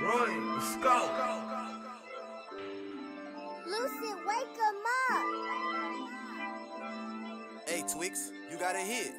Roy, let's go. Lucid, wake him up. Hey, Twix, you got a hit.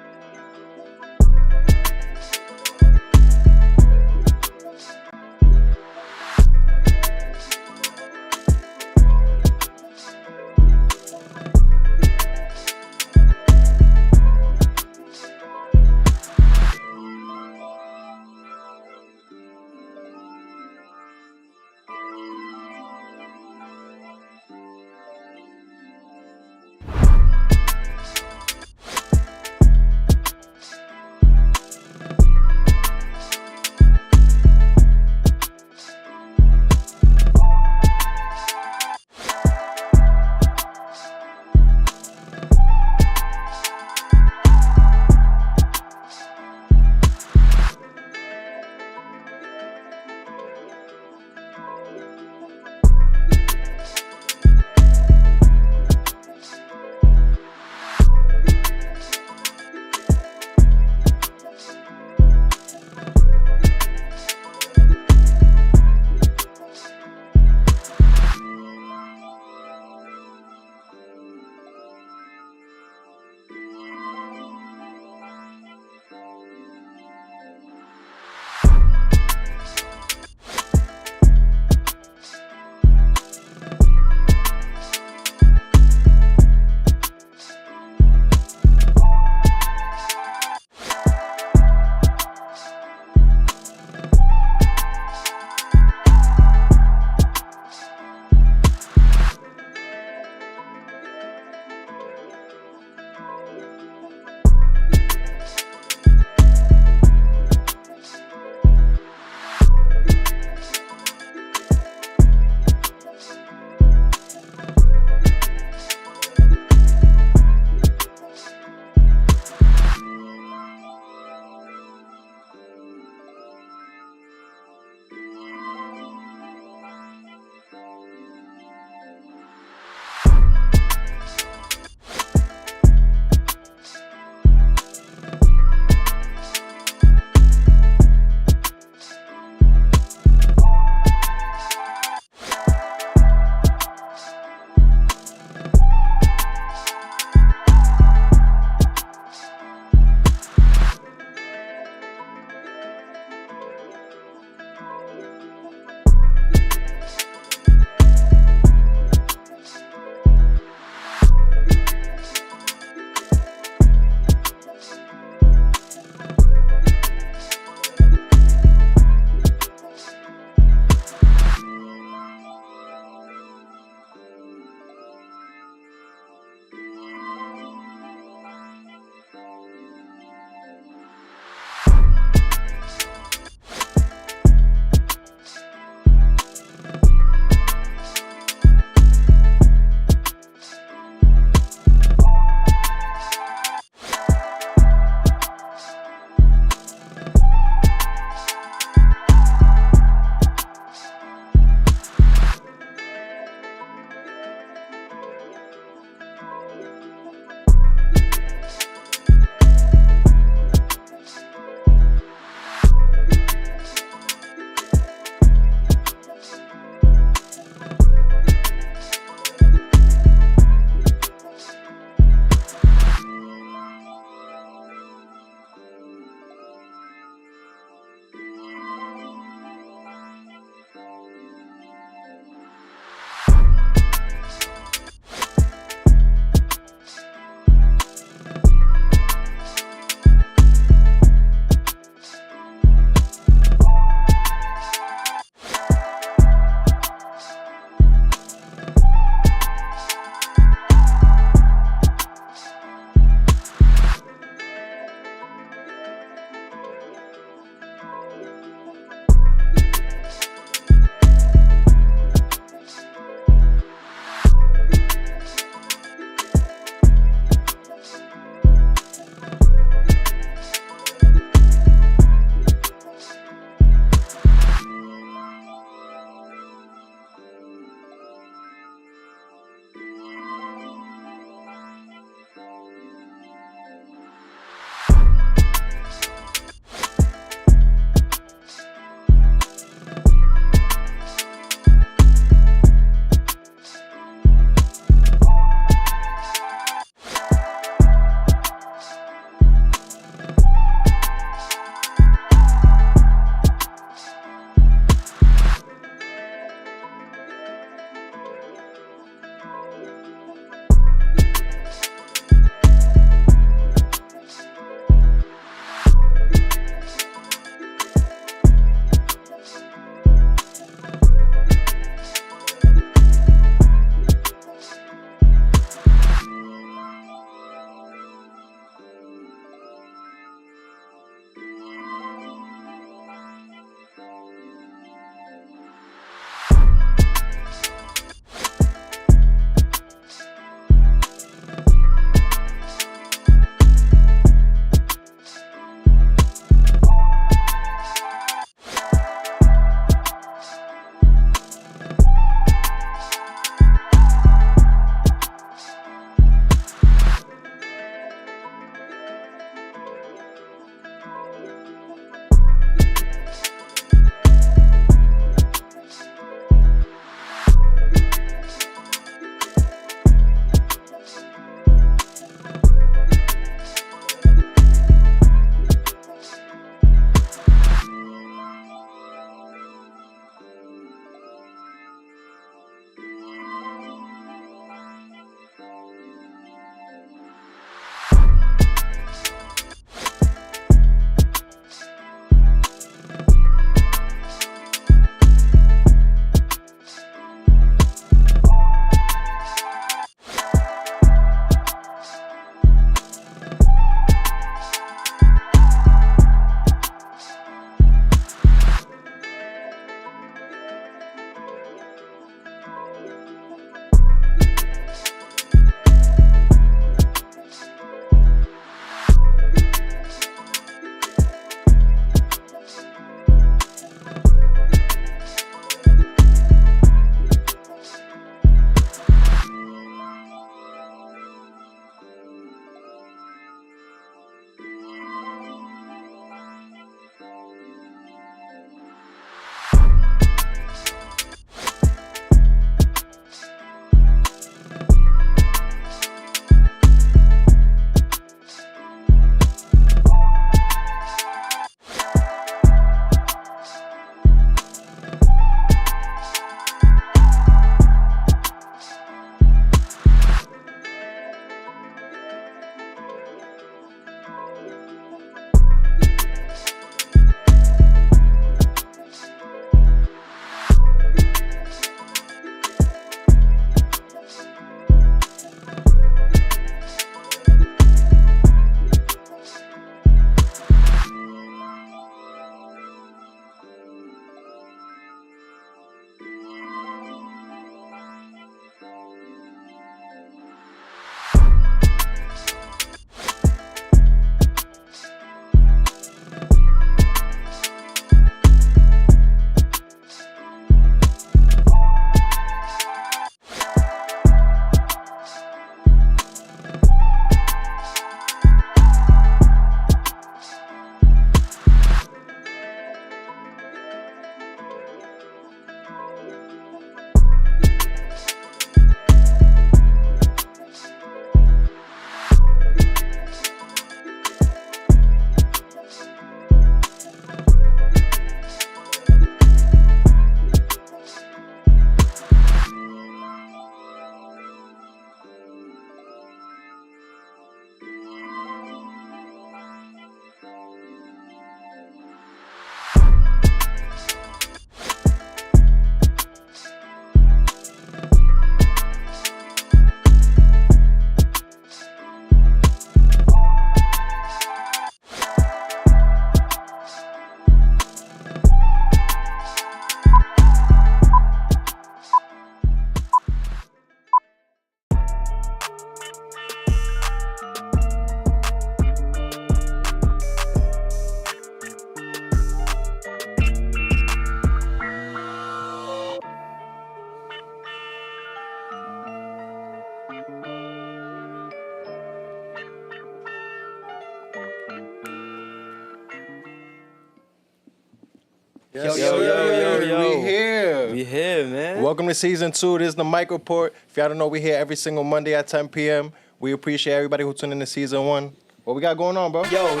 Yes, Yo. We here. We here, man. Welcome to season 2. This is the Myk Report. If y'all don't know, we here every single Monday at 10 p.m. We appreciate everybody who tuned in to season 1. What we got going on, bro? Yo,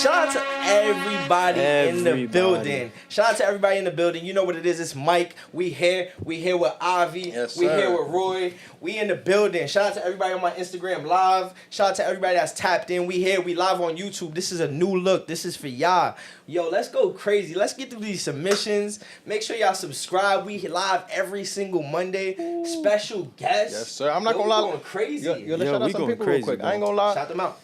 shout out to everybody in the building. Shout out to everybody in the building. You know what it is. It's Mike. We here with Avi. Yes, we sir. here with Roy. We in the building. Shout out to everybody on my Instagram live. Shout out to everybody that's tapped in. We here. We live on YouTube. This is a new look. This is for y'all. Yo, let's go crazy. Let's get through these submissions. Make sure y'all subscribe. We live every single Monday. Ooh. Special guests. Yes, sir. I'm not gonna lie. We going crazy. Yo, let's shout out some people real quick. Bro. I ain't gonna lie. Shout them out.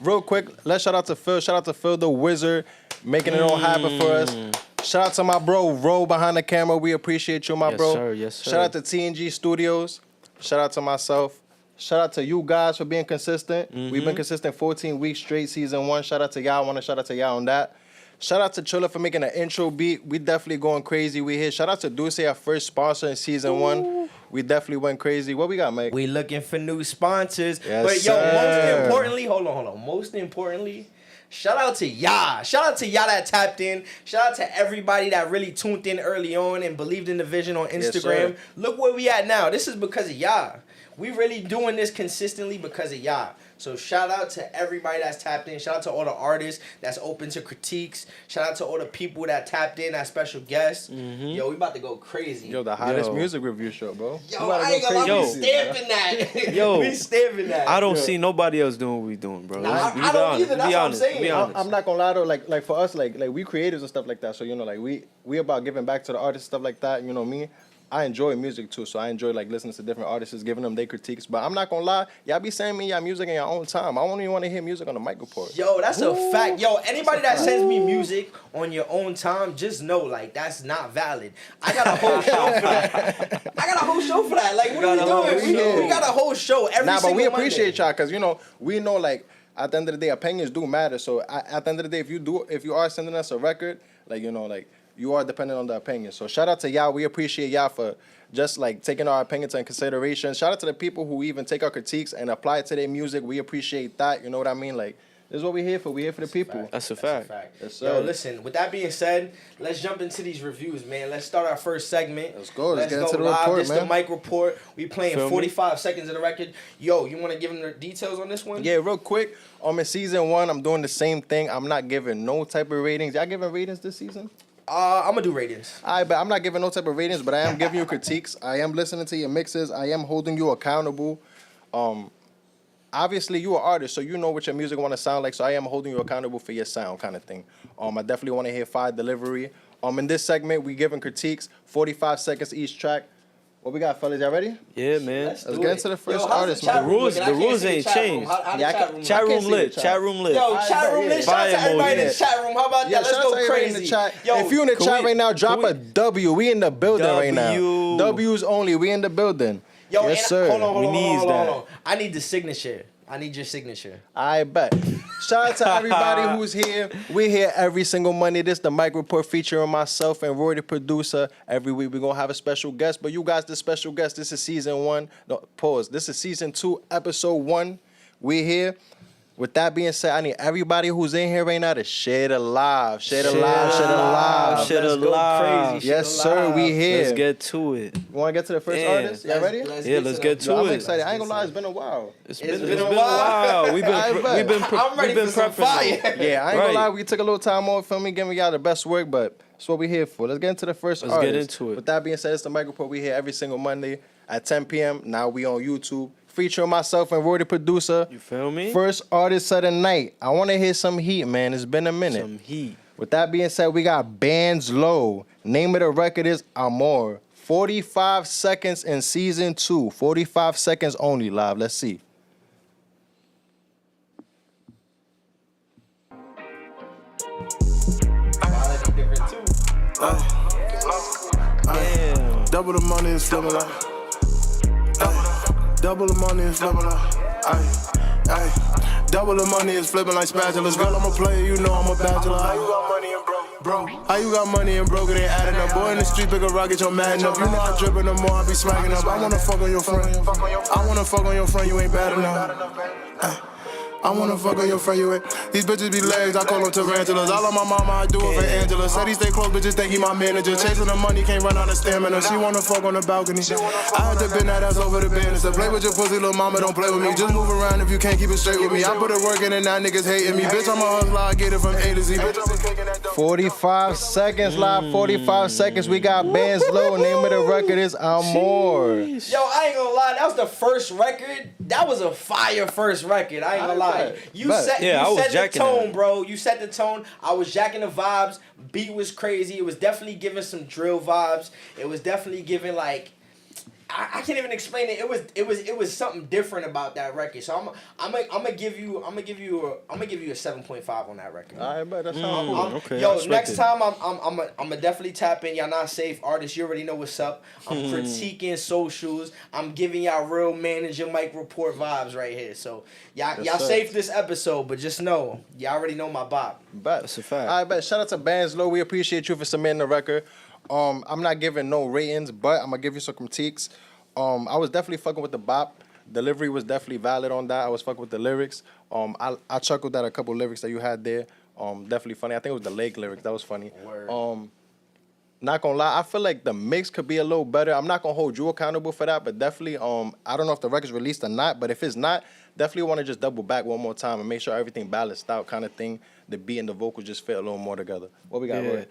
Real quick, let's shout out to Phil. Shout out to Phil the Wizard, making it all happen for us. Shout out to my bro, Ro, behind the camera. We appreciate you, my bro. Sir, yes, sir. Shout out to TNG Studios. Shout out to myself. Shout out to you guys for being consistent. We've been consistent 14 weeks straight, season 1. Shout out to y'all. I want to shout out to y'all on that. Shout out to Chilla for making an intro beat. We definitely going crazy. We here. Shout out to Dulce, our first sponsor in season 1. We definitely went crazy. What we got, Mike? We looking for new sponsors. Yes, but yo, sir. most importantly, hold on. Most importantly, shout out to y'all. Shout out to y'all that tapped in. Shout out to everybody that really tuned in early on and believed in the vision on Instagram. Yes, look where we at now. This is because of y'all. We really doing this consistently because of y'all. So shout out to everybody that's tapped in. Shout out to all the artists that's open to critiques. Shout out to all the people that tapped in, that special guests. Yo, we about to go crazy. Yo, the hottest music review show, bro. Yo, I ain't gonna lie, we stamping that. Yo, we stamping that. I don't see nobody else doing what we doing, bro. Nah, I don't either. That's what I'm saying. Be honest. I'm not gonna lie though, like for us, like we creatives and stuff like that. So you know, like we about giving back to the artists, stuff like that. You know me. I enjoy music too, so I enjoy like listening to different artists, giving them their critiques. But I'm not gonna lie, y'all be sending me y'all music in your own time. I don't even want to hear music on the Myk Report. Yo, that's a fact. Yo, anybody that sends me music on your own time, just know like that's not valid. I got a whole show for that. Like, what are we doing? We got a whole show every single but we Monday. appreciate y'all because you know we know like at the end of the day opinions do matter. So at the end of the day, if you are sending us a record, like you know like. You are dependent on the opinion. So shout out to y'all. We appreciate y'all for just like taking our opinions into consideration. Shout out to the people who even take our critiques and apply it to their music. We appreciate that. You know what I mean? Like, this is what we're here for. We're here for the people. That's a fact. Yes, sir. Yo, listen, with that being said, let's jump into these reviews, man. Let's start our first segment. Let's go. Let's get go into the live. report, This man. the Myk Report. We playing Feel 45 seconds of the record. Yo, you want to give them the details on this one? Yeah, real quick. In season 1, I'm doing the same thing. I'm not giving no type of ratings. Y'all giving ratings this season? I'm going to do ratings. But I'm not giving no type of ratings, but I am giving you critiques. I am listening to your mixes. I am holding you accountable. Obviously, you're an artist, so you know what your music want to sound like, so I am holding you accountable for your sound kind of thing. I definitely want to hear fire delivery. In this segment, we giving critiques, 45 seconds each track. What we got, fellas? Y'all ready? Yeah, man. Let's get into the first artist, man. man. The rules ain't changed. Chat room lit. Chat room lit. Yo, chat room lit. Shout out to everybody in the chat room. How about that? Let's go crazy. In the chat. Yo, if you in the chat right now, drop a W. We in the building right now. W. W's only. We in the building. Yo, yes, sir. Hold on. We need that. Hold on. I need the signature. I need your signature. I bet. Shout out to everybody who's here. We're here every single Monday. This is the Myk Report featuring myself and Roy, the producer. Every week we're going to have a special guest. But you guys, the special guest, this is season 1. No, pause. This is season 2, episode 1. We're here. With that being said, I need everybody who's in here right now to share the live. Share the live. Let's go crazy. Yes, sir. We here. Let's get to it. You want to get to the first artist? Y'all ready? Let's get to I'm it. excited. I ain't gonna lie, it's been a while. It's been a while. We've been I'm ready for some prepping. fire. Yeah, I ain't gonna lie. We took a little time off, feel me, giving y'all the best work, but that's what we're here for. Let's get into the first artist. Let's get into it. With that being said, it's the Myk Report. We here every single Monday at 10 p.m. Now we on YouTube. Featuring myself and Roy, the producer. You feel me? First artist of the night. I want to hear some heat, man. It's been a minute. Some heat. With that being said, we got Bands Low. Name of the record is Amor. 45 seconds in season 2. 45 seconds only live. Let's see. Damn. Double the money is flipping like. Double the money is flipping like. Double the money is flipping like spatulas. Girl, I'm a player, you know I'm a bachelor. How you got money and broke? How you got money and broke? It ain't adding up. Boy in the street, pick a rocket, you're mad enough. You know I drippin' the more I be smacking up. I wanna fuck on your friend. I wanna fuck on your friend, you ain't bad enough. I wanna fuck on your friend, you ain't. These bitches be legs, I call them tarantulas. All of my mama, I do it for Angela. Said he stay close, bitches think he my manager. Chasing the money, can't run out of stamina. She wanna fuck on the balcony. I had to bend that ass over the banister. Play with your pussy, little mama, don't play with me. Just move around if you can't keep it straight with me. I put it work in and now niggas hating me. Bitch, I'm a hustler, I get it from A to Z. 45 seconds live, 45 seconds. We got Bands Low. Name of the record is Amor. Yo, I ain't gonna lie, that was the first record. That was a fire first record. I ain't gonna lie. You set the tone, bro. You set the tone. I was jacking the vibes. Beat was crazy. It was definitely giving some drill vibes. It was definitely giving like I can't even explain it. It was something different about that record. So I'm gonna give you a 7.5 on that record. All right, but that sounds cool. Okay, yo, next time I'm gonna definitely tap in. Y'all not safe artists. You already know what's up. I'm critiquing socials. I'm giving y'all real manager Myk Report vibes right here. So y'all safe this episode, but just know y'all already know my bop. Bet. That's a fact. All right, bet. Shout out to Bands Low. We appreciate you for submitting the record. I'm not giving no ratings, but I'm gonna give you some critiques. I was definitely fucking with the bop. Delivery was definitely valid on that. I was fucking with the lyrics. I chuckled at a couple lyrics that you had there. Definitely funny. I think it was the leg lyrics. That was funny. Word. Not gonna lie, I feel like the mix could be a little better. I'm not gonna hold you accountable for that, but definitely, I don't know if the record's released or not, but if it's not, definitely want to just double back one more time and make sure everything balanced out kind of thing. The beat and the vocals just fit a little more together. What we got, Roy?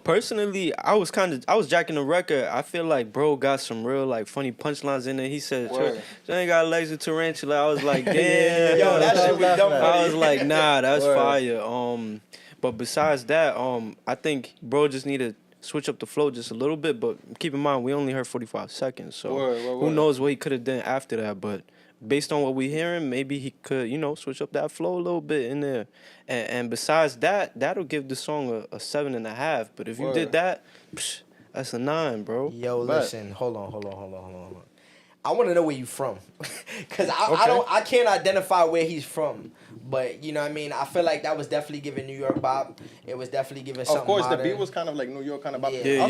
Personally, I was jacking the record. I feel like bro got some real like funny punchlines in there. He said, "You ain't got legs of tarantula." I was like, damn. Yo, that shit was dumb. I was like, nah, that's fire. But besides that, I think bro just need to switch up the flow just a little bit. But keep in mind, we only heard 45 seconds, so who knows what he could have done after that. But based on what we're hearing, maybe he could, switch up that flow a little bit in there. And besides that, that'll give the song a 7.5. But if you did that, that's a 9, bro. Yo, listen, hold on. I want to know where you from, cause I can't identify where he's from. But you know what I mean? I feel like that was definitely giving New York bop. It was definitely giving something. Of course, modern. the beat was kind of like New York kind of bop. Yeah.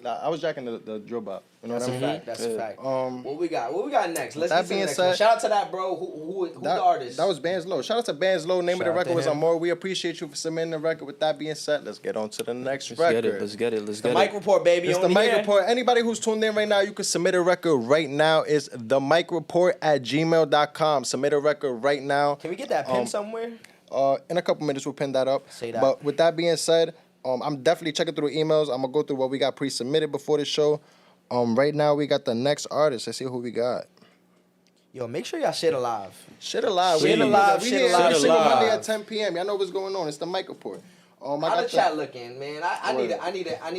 I was jacking the drill bop. You know what I mean? That's a fact. What we got next? Let's get to the next said, one. Shout out to that bro. Who the artist? That was Bands Low. Shout out to Bands Low. Name of the record was Amor. We appreciate you for submitting the record. With that being said, let's get on to the next record. Let's get it. The Myk Report, baby. It's the Myk Report. Anybody who's tuned in right now, you can submit a record right now. It's themykreport@gmail.com. Submit a record right now. Can we get that pin somewhere? In a couple minutes, we'll pin that up. Say that. But with that being said, I'm definitely checking through the emails. I'm going to go through what we got pre-submitted before the show. Right now, we got the next artist. Let's see who we got. Yo, make sure y'all shit alive. Shit alive. Shit alive. We here every single Monday at 10 p.m. Y'all know what's going on. It's the Myk Report. How the chat looking, man? I need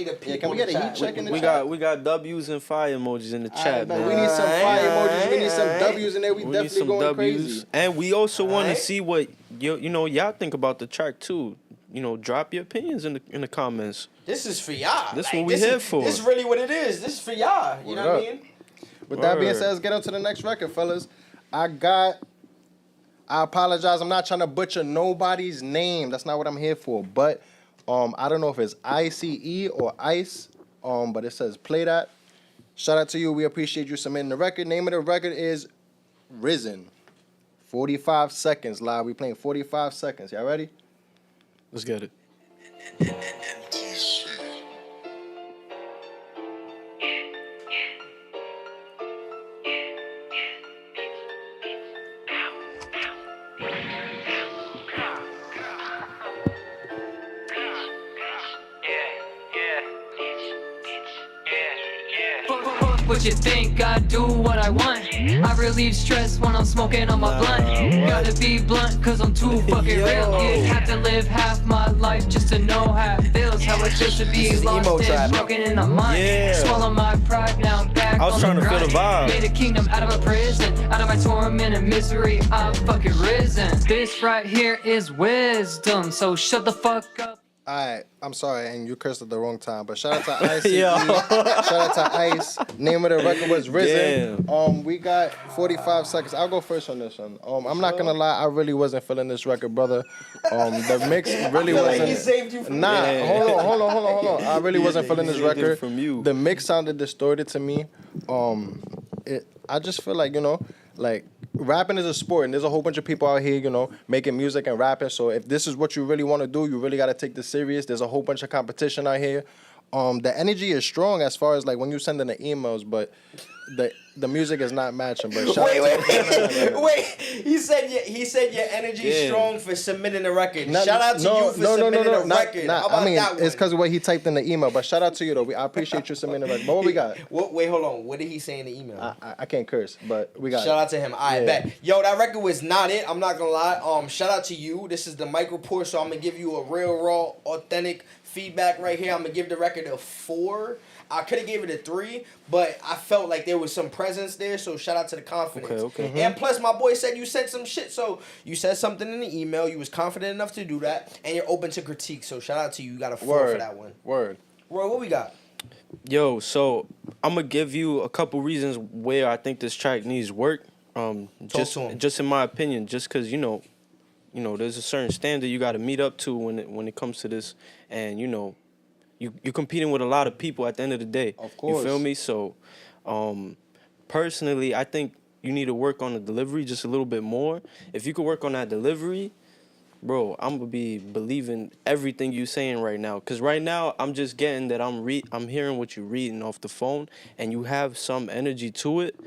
a peek. Can we get a heat check in the chat? We got W's and fire emojis in the chat, man. We need some fire emojis. We need some W's in there. We definitely going crazy. And we also want to see what y'all think about the track too. Drop your opinions in the comments. This is for y'all. This what we here for. This is really what it is. This is for y'all. You know what I mean? With that being said, let's get on to the next record, fellas. I apologize. I'm not trying to butcher nobody's name. That's not what I'm here for. But I don't know if it's ICE or ICE. But it says play that. Shout out to you. We appreciate you submitting the record. Name of the record is Risen. 45 seconds live. We playing 45 seconds. Y'all ready? Let's get it. What you think? I do what I want. I relieve stress when I'm smoking on my blunt. Gotta be blunt cause I'm too fucking real. You have to live half my life just to know how it feels. How it feels to be lost and broken in a mind. Swallow my pride, now I'm back. I was trying to feel the vibe. Made a kingdom out of a prison. Out of my torment and misery, I'm fucking risen. This right here is wisdom, so shut the fuck up. Alright, I'm sorry, and you cursed at the wrong time, but shout out to ICE. Shout out to ICE. Name of the record was Risen. We got 45 seconds. I'll go first on this one. I'm not gonna lie, I really wasn't feeling this record, brother. The mix really wasn't. Like he saved you from hold on. I really wasn't feeling this record. From you. The mix sounded distorted to me. I just feel like, rapping is a sport, and there's a whole bunch of people out here, you know, making music and rapping. So if this is what you really want to do, you really got to take this serious. There's a whole bunch of competition out here. The energy is strong as far as like when you send in the emails, but the music is not matching. But wait. He said your energy is strong for submitting a record. Shout out to you for submitting a record. How about that one? It's because of what he typed in the email. But shout out to you though. I appreciate you submitting a record. But what we got? Wait, hold on. What did he say in the email? I can't curse, but we got. Shout out to him. I bet. Yo, that record was not it. I'm not gonna lie. Shout out to you. This is the Myk Report, so I'm gonna give you a real, raw, authentic feedback right here. I'm gonna give the record a 4. I could have gave it a 3, but I felt like there was some presence there, so shout out to the confidence. Okay. And plus, my boy said you said some shit, so you said something in the email. You was confident enough to do that, and you're open to critique, so shout out to you. You got a 4 for that one. Word. Roy, what we got? Yo, so I'm gonna give you a couple reasons where I think this track needs work. Just in my opinion, just because you know, there's a certain standard you got to meet up to when it comes to this, and you know, you're competing with a lot of people at the end of the day. Of course. You feel me? So, personally, I think you need to work on the delivery just a little bit more. If you could work on that delivery, bro, I'm gonna be believing everything you saying right now. Cause right now I'm just getting that I'm hearing what you're reading off the phone, and you have some energy to it,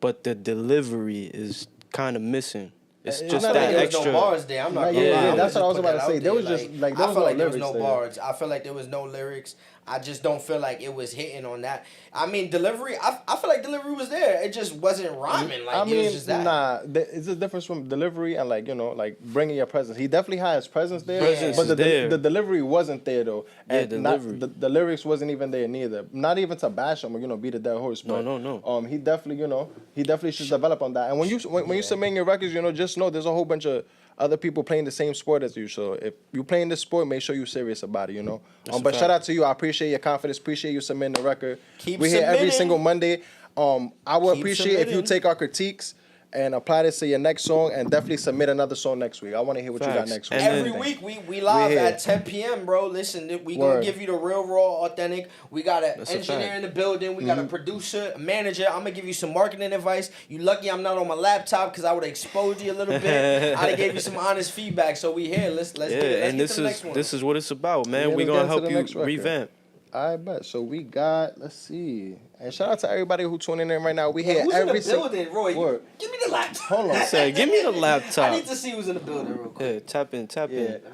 but the delivery is kind of missing. It's just that there extra. was no bars there. I'm not gonna lie. Yeah, that's what I was about to say. There was just like there I was felt no like there was lyrics no there. bars. I feel like there was no lyrics. I just don't feel like it was hitting on that. I mean, delivery. I feel like delivery was there. It just wasn't rhyming. Like it was just that. Nah, it's a difference from delivery and like like bringing your presence. He definitely had his presence there, Presence but is the there. the delivery wasn't there though. And delivery. the lyrics wasn't even there neither. Not even to bash him or beat a dead horse. But, No. He definitely should develop on that. And when you submit your records, just know there's a whole bunch of other people playing the same sport as you. So if you playing this sport, make sure you're serious about it, But shout out to you. I appreciate your confidence. Appreciate you submitting the record. We're here every single Monday. I would appreciate if you take our critiques and apply this to your next song and definitely submit another song next week. I want to hear what you got next week. Every week we live at 10 p.m., bro. Listen, we going to give you the real, raw, authentic. We got an engineer in the building. We got a producer, a manager. I'm going to give you some marketing advice. You lucky I'm not on my laptop because I would have exposed you a little bit. I'd have gave you some honest feedback. So we here. Let's get it. Let's get to the next one. This is what it's about, man. We're going to help you revamp. I bet. So we got, let's see. And shout out to everybody who tuning in right now. We here who's every in the building, Roy? Give me the laptop. Hold on. Say, give me the laptop. I need to see who's in the building real quick. Yeah, tap in.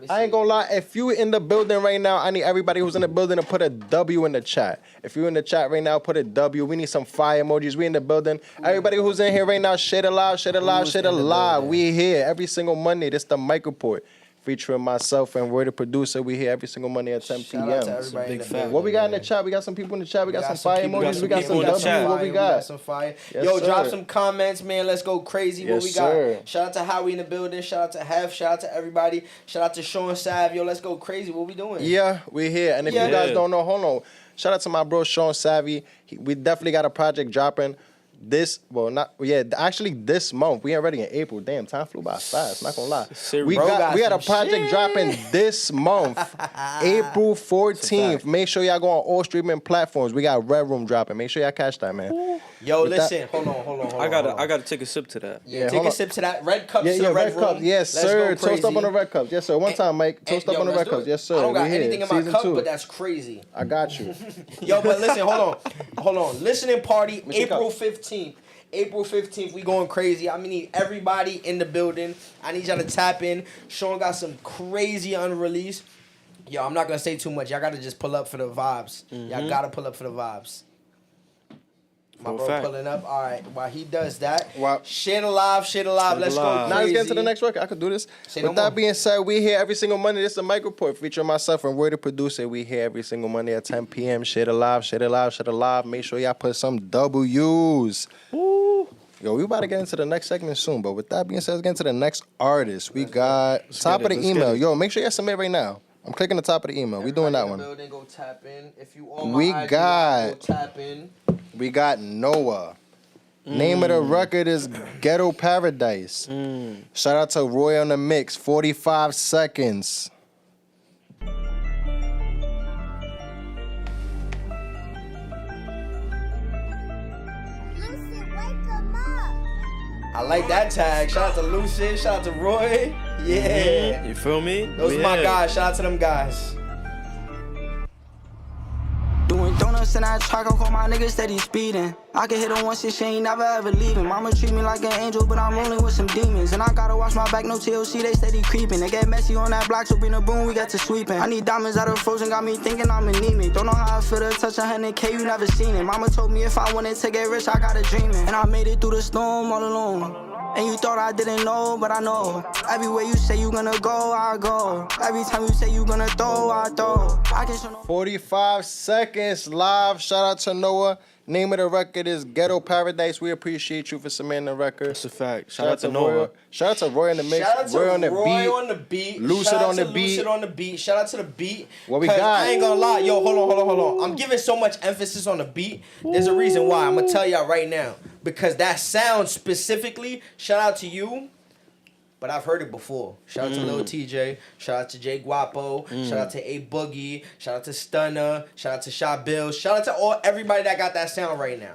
I ain't gonna lie. If you in the building right now, I need everybody who's in the building to put a W in the chat. If you in the chat right now, put a W. We need some fire emojis. We in the building. Everybody who's in here right now, share the live, share the live, share the live. We here every single Monday. This the Myk Report. Featuring myself and Roy the producer. We here every single Monday at 10 p.m. Shout out to everybody in the building, What we got in the chat? We got some people in the chat. We got some fire emojis. We got some people in the W. chat. What we got? We got some fire. Yes, Yo, sir. drop some comments, man. Let's go crazy. What Yes, we got? sir. Shout out to Howie in the building. Shout out to Hef. Shout out to everybody. Shout out to Sean Sav. Yo, let's go crazy. What we doing? Yeah, we're here. And if you guys don't know, hold on. Shout out to my bro Sean Savvy. We definitely got a project dropping this month. We already in April. Damn, time flew by fast. Not gonna lie. We got a project dropping this month, April 14th. Make sure y'all go on all streaming platforms. We got Red Room dropping. Make sure y'all catch that, man. Yo, listen. Hold on. I gotta take a sip to that. Yeah, take a sip to that. Red cups to Yeah, the red Red cups. Room. Yes, sir. Toast up on the red cups. Yes, sir. One time, Mike. Toast up on the red cups. Yes, sir. I don't got We here. anything in my Season cup, 2. but that's crazy. I got you. Yo, but listen, hold on. Listening party, April 15th. April 15th, we going crazy. I need everybody in the building. I need y'all to tap in. Sean got some crazy unreleased. Yo, I'm not going to say too much. Y'all got to just pull up for the vibes. Y'all got to pull up for the vibes. My bro pulling up. All right. While he does that, share the live. Let's go crazy. Now let's get into the next record. I could do this. With that being said, we here every single Monday. This is the Myk Report featuring myself and Roy the producer. We here every single Monday at 10 p.m. Share the live. Make sure y'all put some W's. Woo. Yo, we about to get into the next segment soon. But with that being said, let's get into the next artist. We got top of the email. Yo, make sure y'all submit right now. I'm clicking the top of the email. We doing that one. Building, go tap in. If you on my IG, go tap in. We got Noah. Name of the record is Ghetto Paradise. Shout out to Roy on the mix. 45 seconds. Lucid, wake 'em up. I like that tag. Shout out to Lucid. Shout out to Roy. Yeah. You feel me? Those are my guys. Shout out to them guys. Doing donuts in that truck, I call my nigga steady speeding. I can hit her once and she ain't never ever leaving. Mama treat me like an angel, but I'm rolling with some demons. And I gotta watch my back, no TLC, they steady creeping. They get messy on that block, so bring the broom, we got to sweeping. I need diamonds out of frozen, got me thinking I'm anemic. Don't know how I feel to touch 100K, you never seen it. Mama told me if I wanted to get rich, I gotta dream it. And I made it through the storm all alone. And you thought I didn't know, but I know. Everywhere you say you gonna go, I go. Every time you say you gonna throw, I throw. I can show no 45 seconds live. Shout out to Noah. Name of the record is Ghetto Paradise. We appreciate you for submitting the record. That's a fact. Shout out to Noah. Roy. Shout out to Roy on the mix. Shout out to Roy on the beat. Lucid Shout out on the to beat. Lucid on the beat. Shout out to the beat. What we 'Cause got? I ain't gonna lie. Yo, hold on. I'm giving so much emphasis on the beat. There's a reason why. I'm gonna tell y'all right now. Because that sound specifically, shout out to you. But I've heard it before. Shout out to Lil TJ. Shout out to Jay Guapo. Shout out to A Boogie. Shout out to Stunner. Shout out to Shot Bill. Shout out to everybody that got that sound right now.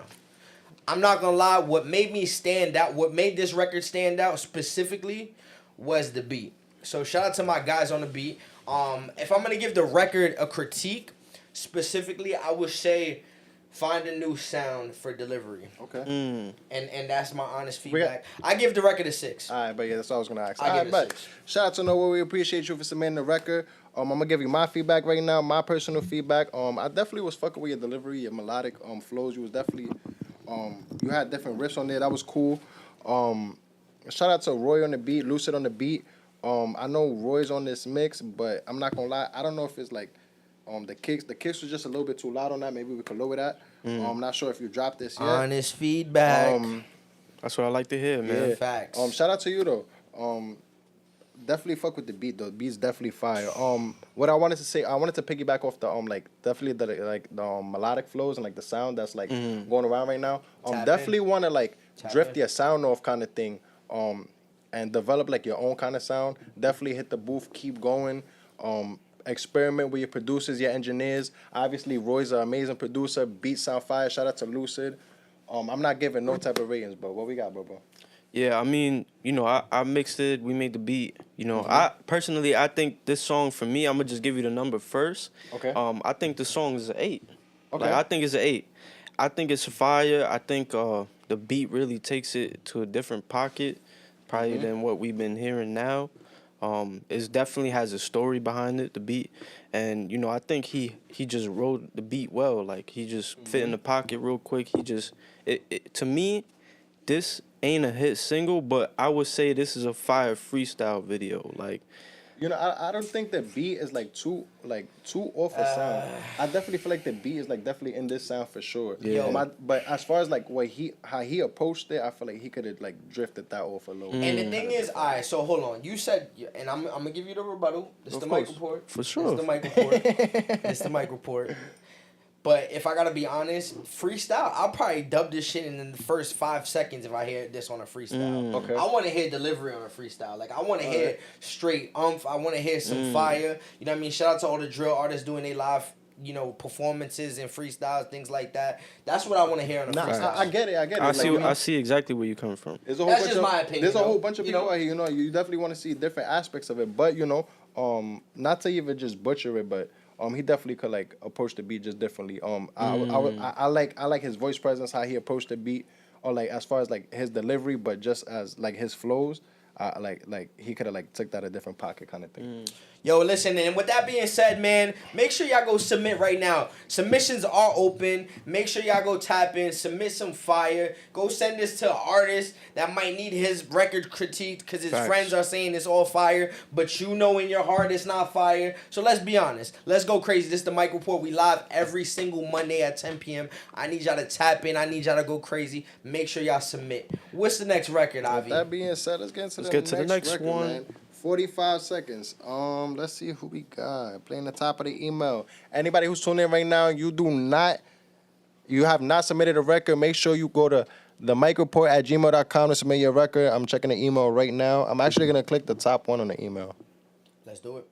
I'm not gonna lie, what made me stand out, what made this record stand out specifically was the beat. So shout out to my guys on the beat. If I'm gonna give the record a critique, specifically, I would say find a new sound for delivery. Okay. And that's my honest feedback. I give the record a 6. All right, but yeah, that's what I was gonna ask. I All give right, it a but 6. shout out to Noah. We appreciate you for submitting the record. I'm gonna give you my feedback right now, my personal feedback. I definitely was fucking with your delivery, your melodic flows. You was definitely you had different riffs on there. That was cool. Shout out to Roy on the beat, Lucid on the beat. I know Roy's on this mix, but I'm not gonna lie. I don't know if it's like the kicks was just a little bit too loud on that. Maybe we could lower that. I'm not sure if you dropped this yet. Honest feedback. That's what I like to hear, man. Yeah. Facts. Shout out to you though. Definitely fuck with the beat though. The beat's definitely fire. What I wanted to say, I wanted to piggyback off the definitely the melodic flows and like the sound that's like going around right now. Definitely want to like drift your sound off kind of thing. And develop like your own kind of sound. Definitely hit the booth, keep going. Experiment with your producers, your engineers. Obviously, Roy's an amazing producer. Beats sound fire. Shout out to Lucid. I'm not giving no type of ratings, but what we got, bro? Yeah, I mean, you know, I mixed it. We made the beat. You know, I personally, I think this song for me, I'm gonna just give you the number first. Okay. I think the song is an 8. Okay. Like, I think it's an 8. I think it's fire. I think the beat really takes it to a different pocket, probably than what we've been hearing now. It definitely has a story behind it, the beat, and you know, I think he just wrote the beat well. Like he just fit in the pocket real quick. He just to me, this ain't a hit single, but I would say this is a fire freestyle video. Like, you know, I don't think the beat is like too off a sound. I definitely feel like the beat is like definitely in this sound for sure. Yeah. But as far as like how he approached it, I feel like he could have like drifted that off a little. And the thing is, all right, so hold on. You said, and I'm going to give you the rebuttal. This is the Myk Report. For sure. This is the Myk Report. This is the Myk Report. But if I got to be honest, freestyle, I'll probably dub this shit in the first 5 seconds if I hear this on a freestyle. Okay. I want to hear delivery on a freestyle. Like, I want to hear straight I want to hear some fire. You know what I mean? Shout out to all the drill artists doing their live, you know, performances and freestyles, things like that. That's what I want to hear on a freestyle. I get it. I see exactly where you're coming from. There's a whole That's bunch just of, my opinion, There's a whole though. bunch of You people know? out here, you know, you definitely want to see different aspects of it. But, you know, not to even just butcher it, but he definitely could like approach the beat just differently. I like his voice presence, how he approached the beat, or like as far as like his delivery, but just as like his flows, like he could have like took that a different pocket kind of thing. Yo, listen, and with that being said, man, make sure y'all go submit right now. Submissions are open. Make sure y'all go tap in, submit some fire. Go send this to an artist that might need his record critiqued because his friends are saying it's all fire, but you know in your heart it's not fire. So let's be honest. Let's go crazy. This is the Myk Report. We live every single Monday at 10 p.m. I need y'all to tap in. I need y'all to go crazy. Make sure y'all submit. What's the next record, Avi? With that being said, let's get into the next record, one. man. 45 seconds. Let's see who we got. Playing the top of the email. Anybody who's tuning in right now, you have not submitted a record, make sure you go to themykreport@gmail.com to submit your record. I'm checking the email right now. I'm actually going to click the top one on the email. Let's do it.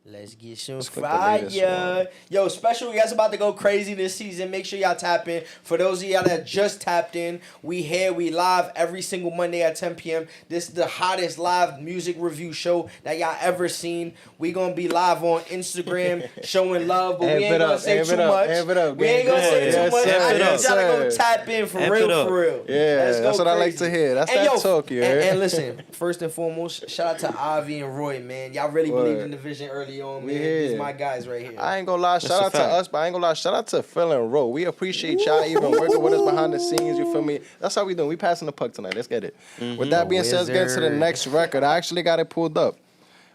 Let's get some Let's click the latest fire. one. Yo, special guys about to go crazy this season. Make sure y'all tap in. For those of y'all that just tapped in, we here, we live every single Monday at 10 p.m. This is the hottest live music review show that y'all ever seen. We gonna be live on Instagram showing love, but we ain't gonna say too much. We ain't gonna say too much. I need y'all to go tap in for real. Yeah, that's what I like to hear. That's that talk, you heard? And listen, first and foremost, shout out to Avi and Roy, man. Y'all really believed in the vision early on, man. These my guys right here. I ain't gonna lie, shout out to us, but I ain't gonna lie, shout out to Phil and Ro. We appreciate y'all even working with us behind the scenes, you feel me? That's how we doing. We passing the puck tonight. Let's get it. With that being said, let's get to the next record. I actually got it pulled up.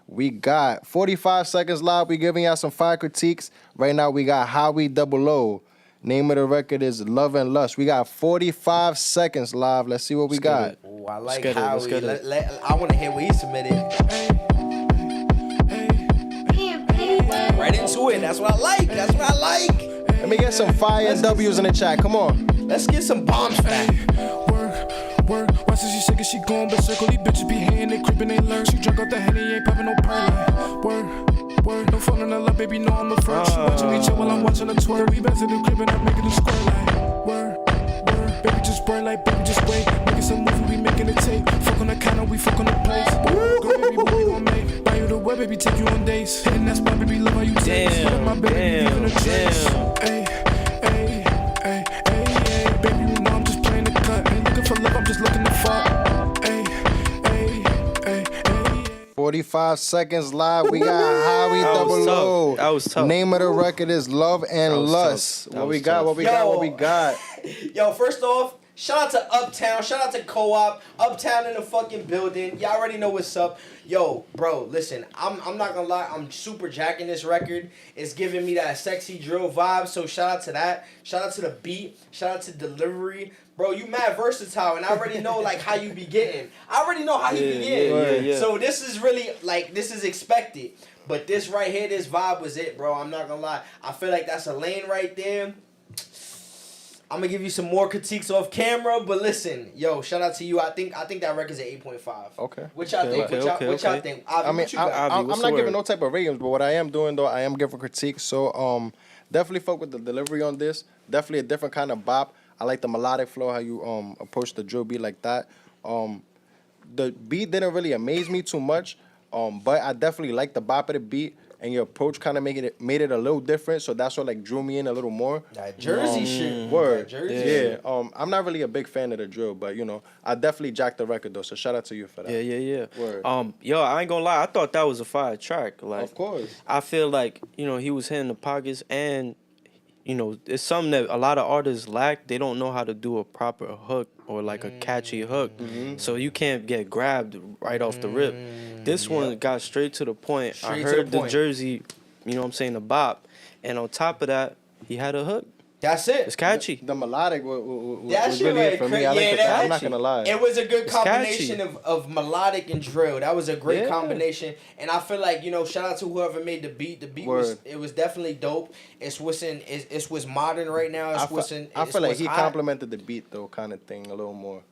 We got 45 seconds live. We giving y'all some fire critiques. Right now we got Howie Double O. Name of the record is Love and Lust. We got 45 seconds live. Let's see what we got. Oh, I like Howie. I want to hear what he submitted. Right into it. That's what I like. Let me get some fire and W's in the chat. Come on. Let's get some bombs back. Work, watch as she shake it, she going berserk. These bitches be hating, they creeping, they learn. She drunk off the Henny, ain't popping no perk. Work, no phone in the love, baby, no I'm a friend. She watching me chill while I'm watching her twerk. We back to the crib and I'm making the square like work, baby, just burn like, baby, just wait. Making some movie, we making a tape. Fuck on the counter, we fuck on the place. Go, baby, what we gon' make? Buy you the web, baby, take you on dates. And that's my baby, love how you taste. Let my baby, even a trace. Ay, baby, you know I'm just playing the cut. Ain't looking for love, I'm just looking to fuck. 45 seconds live. We got Howie Double O. That was tough. Name of the record is Love and Lust. What we got? Yo, first off, shout out to Uptown. Shout out to Co-op. Uptown in the fucking building. Y'all already know what's up. Yo, bro, listen. I'm not gonna lie. I'm super jacking this record. It's giving me that sexy drill vibe. So shout out to that. Shout out to the beat. Shout out to delivery. Bro, you mad versatile, and I already know like how you be getting. I already know how you be getting. Yeah. So this is really like this is expected. But this right here, this vibe was it, bro. I'm not gonna lie. I feel like that's a lane right there. I'm gonna give you some more critiques off camera, but listen, yo, shout out to you. I think that record's at 8.5. Okay. What y'all think? What y'all think? Avi, I mean, what you got? I'm not giving no type of ratings, but what I am doing though, I am giving critiques. So definitely fuck with the delivery on this. Definitely a different kind of bop. I like the melodic flow, how you approach the drill beat like that. The beat didn't really amaze me too much, but I definitely like the bop of the beat, and your approach kind of made it a little different. So that's what like drew me in a little more. That Jersey shit. Word. That Jersey. Yeah. I'm not really a big fan of the drill, but you know, I definitely jacked the record though. So shout out to you for that. Yeah. Word. Yo, I ain't gonna lie. I thought that was a fire track. Like, Of course. I feel like, you know, he was hitting the pockets, and you know, it's something that a lot of artists lack. They don't know how to do a proper hook or like a catchy hook. So you can't get grabbed right off the rip. This one got straight to the point. I heard the Jersey, you know what I'm saying, the bop. And on top of that, he had a hook. That's it. It's catchy. The melodic That was shit really right it for me. I like that. I'm not gonna lie. It was a good combination catchy. of melodic and drill. That was a great combination, and I feel like, you know, shout out to whoever made the beat. The beat was definitely dope. It's what's modern right now. I feel like he complimented the beat though, kind of thing, a little more.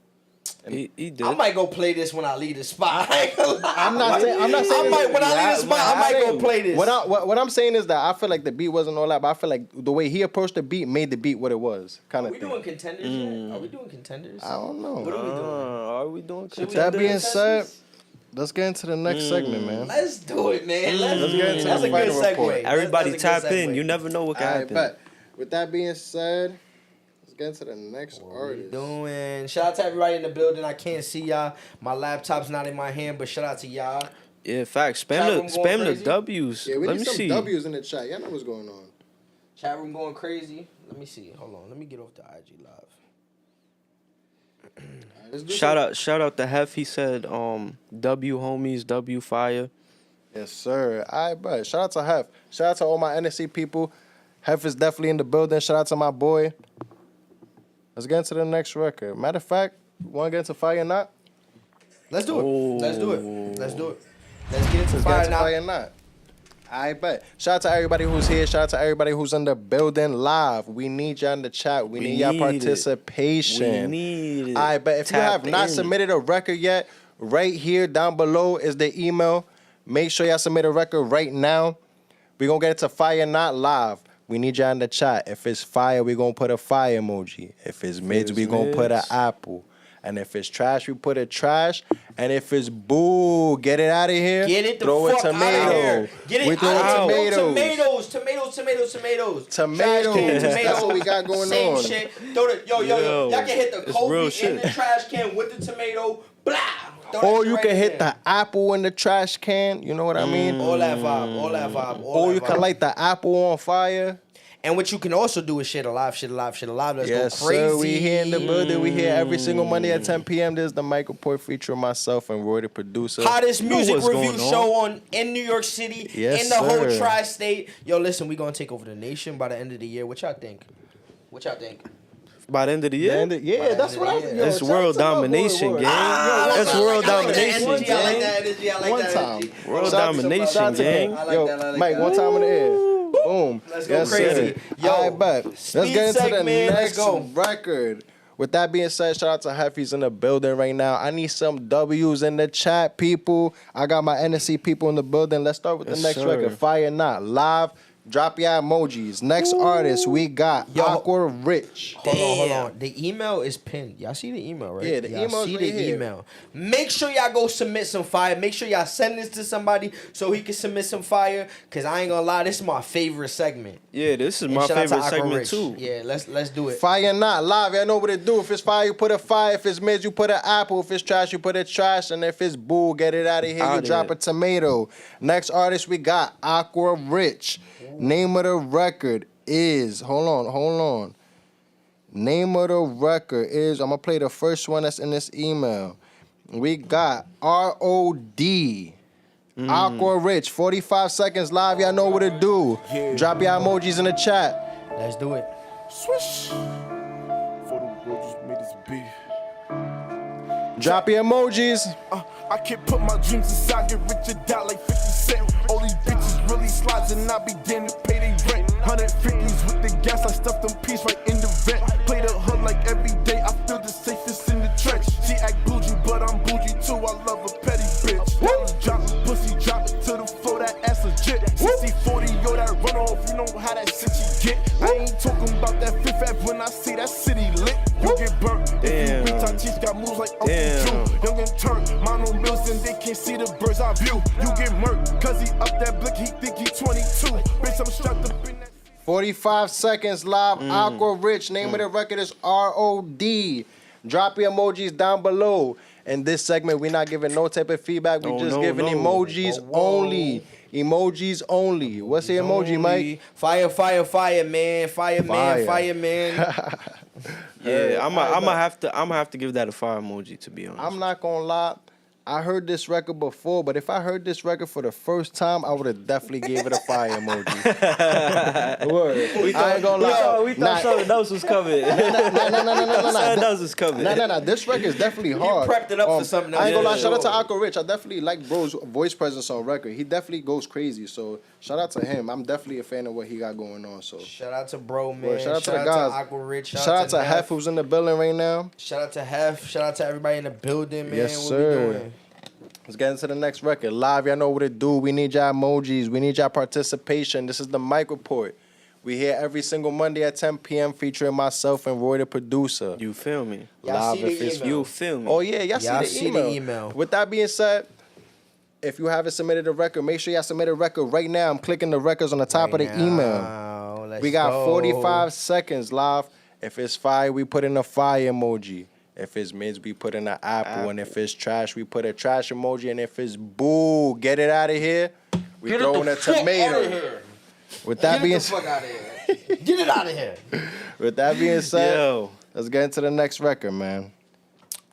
He did. I might go play this when I leave the spot. I'm not saying. When I leave the spot, I might go play this. What I'm saying is that I feel like the beat wasn't all that, but I feel like the way he approached the beat made the beat what it was, kind of thing. Are we doing contenders yet? Are we doing contenders? I don't know. What are we doing? Are we doing With that being said, let's get into the next segment, man. Let's do it, man. Let's get into That's the a good Myk Report. segue. Everybody That's a good tap in. segue. You never know what can happen. But with that being said, let's get into the next artist. Doing. Shout out to everybody in the building. I can't see y'all. My laptop's not in my hand, but shout out to y'all. Yeah, facts. Chat room Spam going the crazy? W's. Yeah, we Let need me some see. W's in the chat. Y'all know what's going on. Chat room going crazy. Let me see. Hold on. Let me get off the IG live. Shout out to Hef. He said, W homies, W fire. Yes, sir. All right, but shout out to Hef. Shout out to all my NSC people. Hef is definitely in the building. Shout out to my boy. Let's get into the next record. Matter of fact, want to get into Fire or Not? Let's do it. Let's do it. Let's do it. Let's get into Let's Fire get into now. Fire or Not. I bet. Shout out to everybody who's here. Shout out to everybody who's in the building live. We need y'all in the chat. We need y'all need it. participation. We need it. I bet. If you have not submitted a record yet, right here down below is the email. Make sure y'all submit a record right now. we gonna get it to fire, not live. We need y'all in the chat. If it's fire, we gonna put a fire emoji. If it's mids, we gonna put an apple. And if it's trash, we put a trash. And if it's boo, get it out of here. Get it the throw fuck a tomato. out of here. Get it we throw out. tomatoes. Tomatoes. Tomatoes. Trash can, That's what we got going Same on. shit. Throw the, yo. Y'all can hit the it's real Kobe shit. in the trash can with the tomato. Blah. Throw that Or shit you right can in hit there. the apple in the trash can. You know what I mean? All that vibe. Or you can light the apple on fire. And what you can also do is shit alive. Let's Yes, go crazy. sir. We here in the building. We here every single Monday at 10 p.m. This is the Myk Report featuring myself and Roy, the producer. Hottest music what's review going on. show in New York City, Yes, in the whole sir. tri-state. Yo, listen, we gonna take over the nation by the end of the year. What y'all think? By the end of the year, That's what I think. it's world domination, gang. That's world domination, I like gang. that energy. I like One that time. energy. World Shout out to domination, somebody. gang. I like Yo, that, I like Mike, that. one time in the air. Boom. Let's go Yes, crazy. sir. Yo, All right, bet. Let's speed get into the segment, let's next go. record. With that being said, shout out to Heffies in the building right now. I need some W's in the chat, people. I got my NSC people in the building. Let's start with the Yes, next sir. record. Fire Not. Live. Drop your emojis. Next artist, we got Yo. Aqua Rich. Hold on. The email is pinned. Y'all see the email, right? Yeah, the y'all email's see right the here. email. Make sure y'all go submit some fire. Make sure y'all send this to somebody so he can submit some fire. Cause I ain't gonna lie, this is my favorite segment. Yeah, this is And my shout out to favorite Aqua segment Rich. too. Yeah, let's do it. Fire Not. Live. Y'all know what to do. If it's fire, you put a fire. If it's mids, you put an apple. If it's trash, you put a trash. And if it's boo, get it out of here. You Outta drop here. a tomato. Next artist, we got Aqua Rich. Name of the record is, hold on. Name of the record is, I'm going to play the first one that's in this email. We got R.O.D. Aqua Rich. 45 seconds live. Y'all know what to do. Drop your emojis in the chat. Let's do it. Swish. For the world just made this beef. Drop your emojis. I can't put my dreams aside, get rich or die like 50 Cent. All these bitches really slides and I begin to pay they rent. 150s with the gas, I stuff them peas right in the vent. Play the hood like every day, I feel the safest in the trench. She act bougie, but I'm bougie too, I love a petty bitch. Dollars drop, pussy drop it to the floor, that ass legit. 60-40, yo, that run off, you know how that shit you get. I ain't talking about that Fifth Ave when I say that city lit. You get burnt, if you reach, I teach, got moves like Uncle Drew. Young and turn, mono mills and they can't see the bird's eye view. You get murked, cause he up that blick, he think he 22. Bitch, I'm strapped up in that. 45 seconds live. Aqua Rich. Name of the record is R.O.D. Drop your emojis down below. In this segment, we're not giving no type of feedback. We're just giving emojis only. Emojis only. What's the emoji, Mike? Fire, man. Fire, man. Yeah, I'm gonna have to give that a fire emoji, to be honest. I'm not gonna lie. I heard this record before, but if I heard this record for the first time, I would have definitely gave it a fire emoji. Word. I ain't gonna lie. we thought something else was coming. No. Something else was coming. No. This record is definitely hard. prepped it up for something I ain't gonna lie. else. Shout out to Aqua Rich. I definitely like bro's voice presence on record. He definitely goes crazy. So shout out to him. I'm definitely a fan of what he got going on. So Shout out to bro, man. Word. Shout out to the guys. Aqua Rich. shout out to Hef who's in the building right now. Shout out to Hef. Shout out to everybody in the building, man. Yes, What sir. we doing? Let's get into the next record. Live, y'all know what to do. We need y'all emojis. We need y'all participation. This is the Myk Report. We here every single Monday at 10 p.m. featuring myself and Roy, the producer. You feel me? Y'all see the if it's email. You feel me? Oh yeah, y'all Y'all see the email. With that being said, if you haven't submitted a record, make sure y'all submit a record right now. I'm clicking the records on the top of the email. Now, let's We got go. 45 seconds live. If it's fire, we put in a fire emoji. If it's mids, we put in an apple. And if it's trash, we put a trash emoji. And if it's boo, get it out of here, we Get throw it in the a fuck tomato. outta here. With that Get being the fuck out of here. Get it out of here. with that being said, Yo. let's get into the next record, man.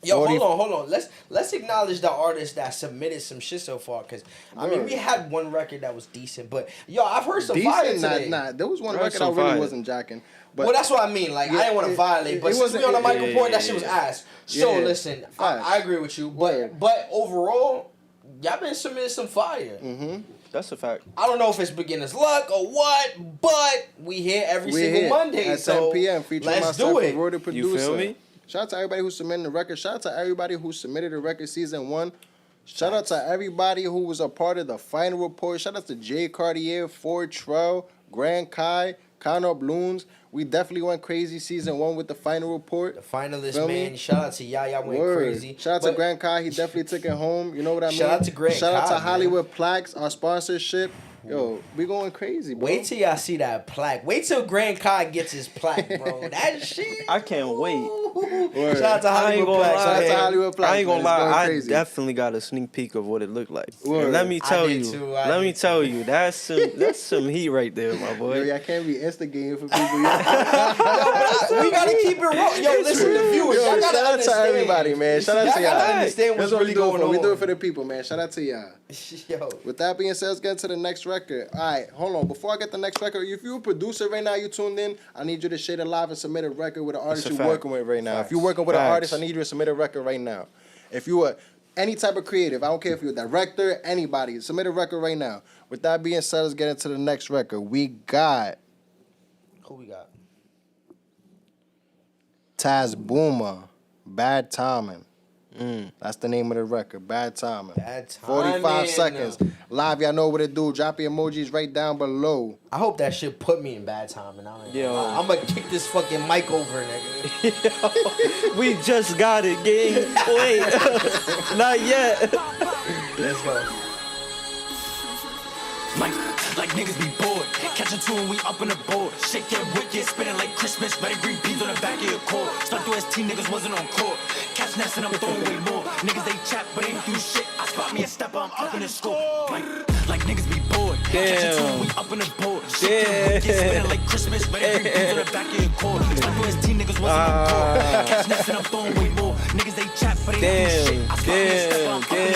Yo, 40 hold on. Let's acknowledge the artists that submitted some shit so far, cause I mean we had one record that was decent, but yo, I've heard some fire today. Nah. There was one There was record I some really fire. wasn't jacking. But Well, that's what I mean. Like I didn't want to violate, but since we on the Myk Report, that shit was ass. So Yeah. listen, Facts. I agree with you, Word. but overall, y'all been submitting some fire. That's a fact. I don't know if it's beginner's luck or what, but we here every we're single here Monday. at so 10 p.m. featuring let's myself do and it. Roy, the producer. You feel me? Shout out to everybody who's submitting the record. Shout out to everybody who submitted the record season 1. Shout out to everybody who was a part of the final report. Shout out to Jay Cartier, Ford Trell, Grand Kai, Connor Blooms. We definitely went crazy season 1 with the final report. The finalist, Feel man. me? Shout out to Yaya went crazy. Shout out to Grand Kai. He definitely took it home. You know what I mean? Shout out to Grand Shout out Kai, to Hollywood Plaques, our sponsorship. Yo, we going crazy, bro. Wait till y'all see that plaque. Wait till Grand Kai gets his plaque, bro. That shit. I can't wait. Word. Shout out to Hollywood Plaques. Shout out to Hollywood Plaques. I ain't gonna man. It's going lie, I crazy. definitely got a sneak peek of what it looked like. Word. And let me tell did you, too, let me tell you, that's some heat right there, my boy. Yo, y'all can't be instigating for people. We gotta keep it raw. Yo, listen to viewers. Yo, Y'all gotta shout out to understand. everybody, man. Shout out to Y'all gotta y'all. understand what's That's what really we do it going for. on. We do it for the people, man. Shout out to y'all. Yo. With that being said, let's get into the next record. All right, hold on. Before I get the next record, if you're a producer right now, you tuned in, I need you to share it live and submit a record with an artist That's a you're fact. working with right now. Facts. If you're working with an Facts. artist, I need you to submit a record right now. If you are any type of creative, I don't care if you're a director, anybody, submit a record right now. With that being said, let's get into the next record. We got Who we got? Taz Boomer, Bad Timing. That's the name of the record, Bad Timing. Bad 45 Timing. seconds. Live, y'all know what it do. Drop your emojis right down below. I hope that shit put me in bad time. And I'm gonna kick this fucking mic over, nigga. We just got it, gang. Wait, not yet. Let's go. Like niggas be bored. Catch a two and we up on the board. Shit get wicked, spinning like Christmas. Red and green peas on the back of your core. Start through ST niggas wasn't on court. Catch nest and I'm throwing way more. Niggas they chat but ain't do shit. I spot me a stepper, I'm up in the score. Like niggas be bored. Catch a two and we up on the board. Shit get wicked, spinning like Christmas. Red and green peas on the back of your core. Start through ST niggas wasn't on court. Catch nest and I'm throwing way more. Niggas they chat but ain't do shit. I spot me a stepper,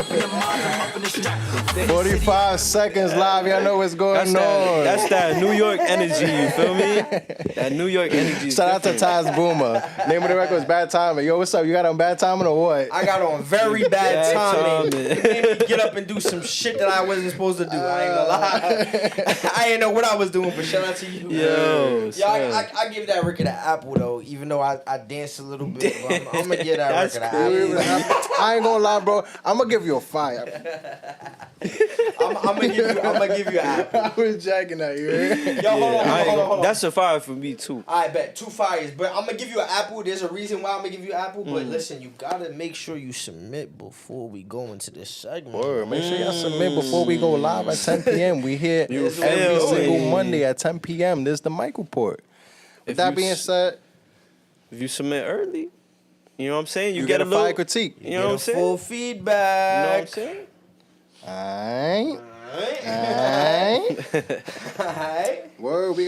I'm up in the score. 45 seconds live. Y'all know what's going on. That's that New York energy, you feel me? That New York energy. Shout out to Taz Boomer. Name of the record was Bad Timing. Yo, what's up? You got on Bad Timing or what? I got on very bad timing. timing. It made me get up and do some shit that I wasn't supposed to do. I ain't gonna lie. I ain't know what I was doing, but shout out to you. Yo, I give that record an apple though, even though I danced a little bit. But I'm gonna give that record an apple. I ain't gonna lie, bro. I'm gonna give you a 5. I'm gonna give you an apple. I was jacking at you. Yo, hold on. That's a 5 for me too. I bet 2 fires, but I'm gonna give you an apple. There's a reason why I'm gonna give you an apple, but listen, you gotta make sure you submit before we go into this segment. Word. Make sure y'all submit before we go live at 10 p.m. We here every feel single me? Monday at 10 p.m. This is the Myk Report. With If that you being s- said, If you submit early, you know what I'm saying? you get a little fire critique. You know what I'm saying? Full You know feedback. what I'm saying? Alright. Alright. Word, we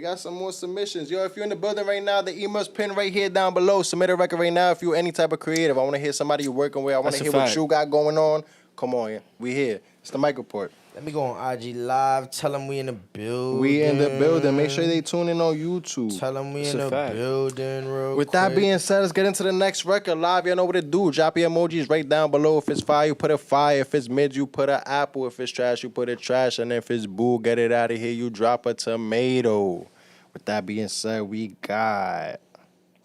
got some more submissions. Yo, if you're in the building right now, the email's pinned right here down below. Submit a record right now if you're any type of creative. I want to hear somebody you're working with. I want That's to a hear what fact. you got going on. Come on, yeah. We here. It's the Myk Report. Let me go on IG Live. Tell them we in the building. We in the building. Make sure they tune in on YouTube. Tell them we It's in a the fact. building real With quick. that being said, let's get into the next record. Live, you know what to do. Drop your emojis right down below. If it's fire, you put a fire. If it's mid, you put an apple. If it's trash, you put a trash. And if it's boo, get it out of here, you drop a tomato. With that being said, we got...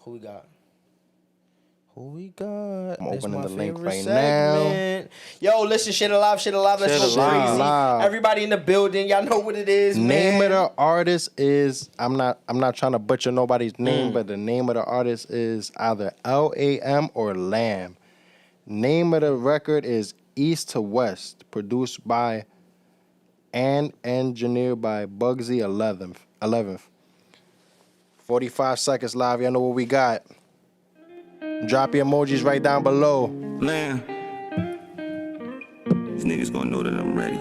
Who we got? I'm This opening my the link favorite right segment. Yo, listen, shit alive. Let's Shit go crazy. alive. Everybody in the building, y'all know what it is, Name man. of the artist is... I'm not trying to butcher nobody's name, but the name of the artist is either LAM or Lamb. Name of the record is East to West, produced by and engineered by Bugsy 11th. 45 seconds live. Y'all know what we got. Drop your emojis right down below. Lamb. These niggas gon' know that I'm ready.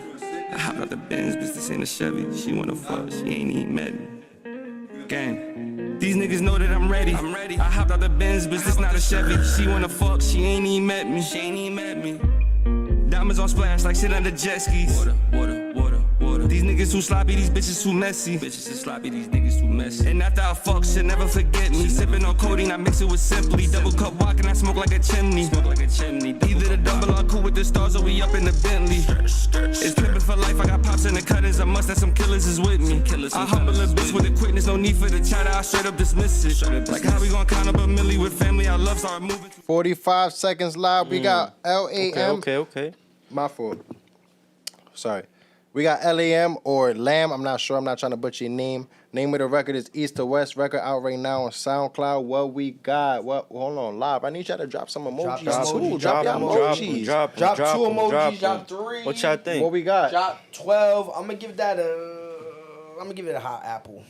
I hopped out the Benz, bitch, this ain't a Chevy. She wanna fuck, she ain't even met me. Gang. These niggas know that I'm ready. I hopped out the Benz, bitch, this not a Chevy. She wanna fuck, she ain't even met me. Diamonds on splash like shit under jet skis. Water. These niggas too sloppy, these bitches too messy. Bitches too sloppy, these niggas too messy. And after I fuck, shit never forget me. Sipping on codeine, I mix it with Simply. Double cup walking, I smoke like a chimney. Either the double or cool with the stars or we up in the Bentley. It's pimpin' for life, I got pops in the cutters. I must have some killers is with me. I humble a bitch with a quickness, no need for the chatter, I straight up dismiss it. Like how we gon' count up a milli with family, our love start moving. 45 seconds live. We got LAM. Okay. My fault. Sorry. We got LAM or Lamb. I'm not sure. I'm not trying to butcher your name. Name of the record is East to West. Record out right now on SoundCloud. What we got? What? Hold on, live. I need y'all to drop some emojis too. Drop your emojis. Drop 2 emojis. Drop 3. What y'all think? What we got? Drop 12. I'm gonna give that I'm gonna give it a hot apple.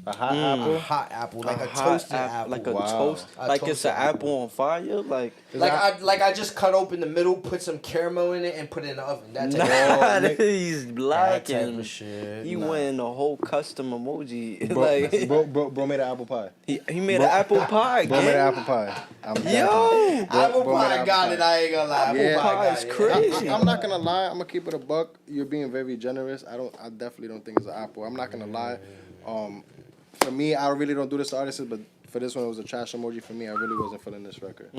A hot apple? A hot apple, like a toasted apple. Like a toast, like it's an apple on fire, like I just cut open the middle, put some caramel in it, and put it in the oven. That type of he's black that type and of shit. he went a whole custom emoji. Bro made an apple pie. He made an apple pie. Bro made an apple pie. Yo, apple pie got it. I ain't gonna lie. Apple pie is crazy. I'm not gonna lie. I'm gonna keep it a buck. You're being very generous. I definitely don't think it's an apple. I'm not gonna lie. For me, I really don't do this to artists, but for this one, it was a trash emoji for me. I really wasn't feeling this record.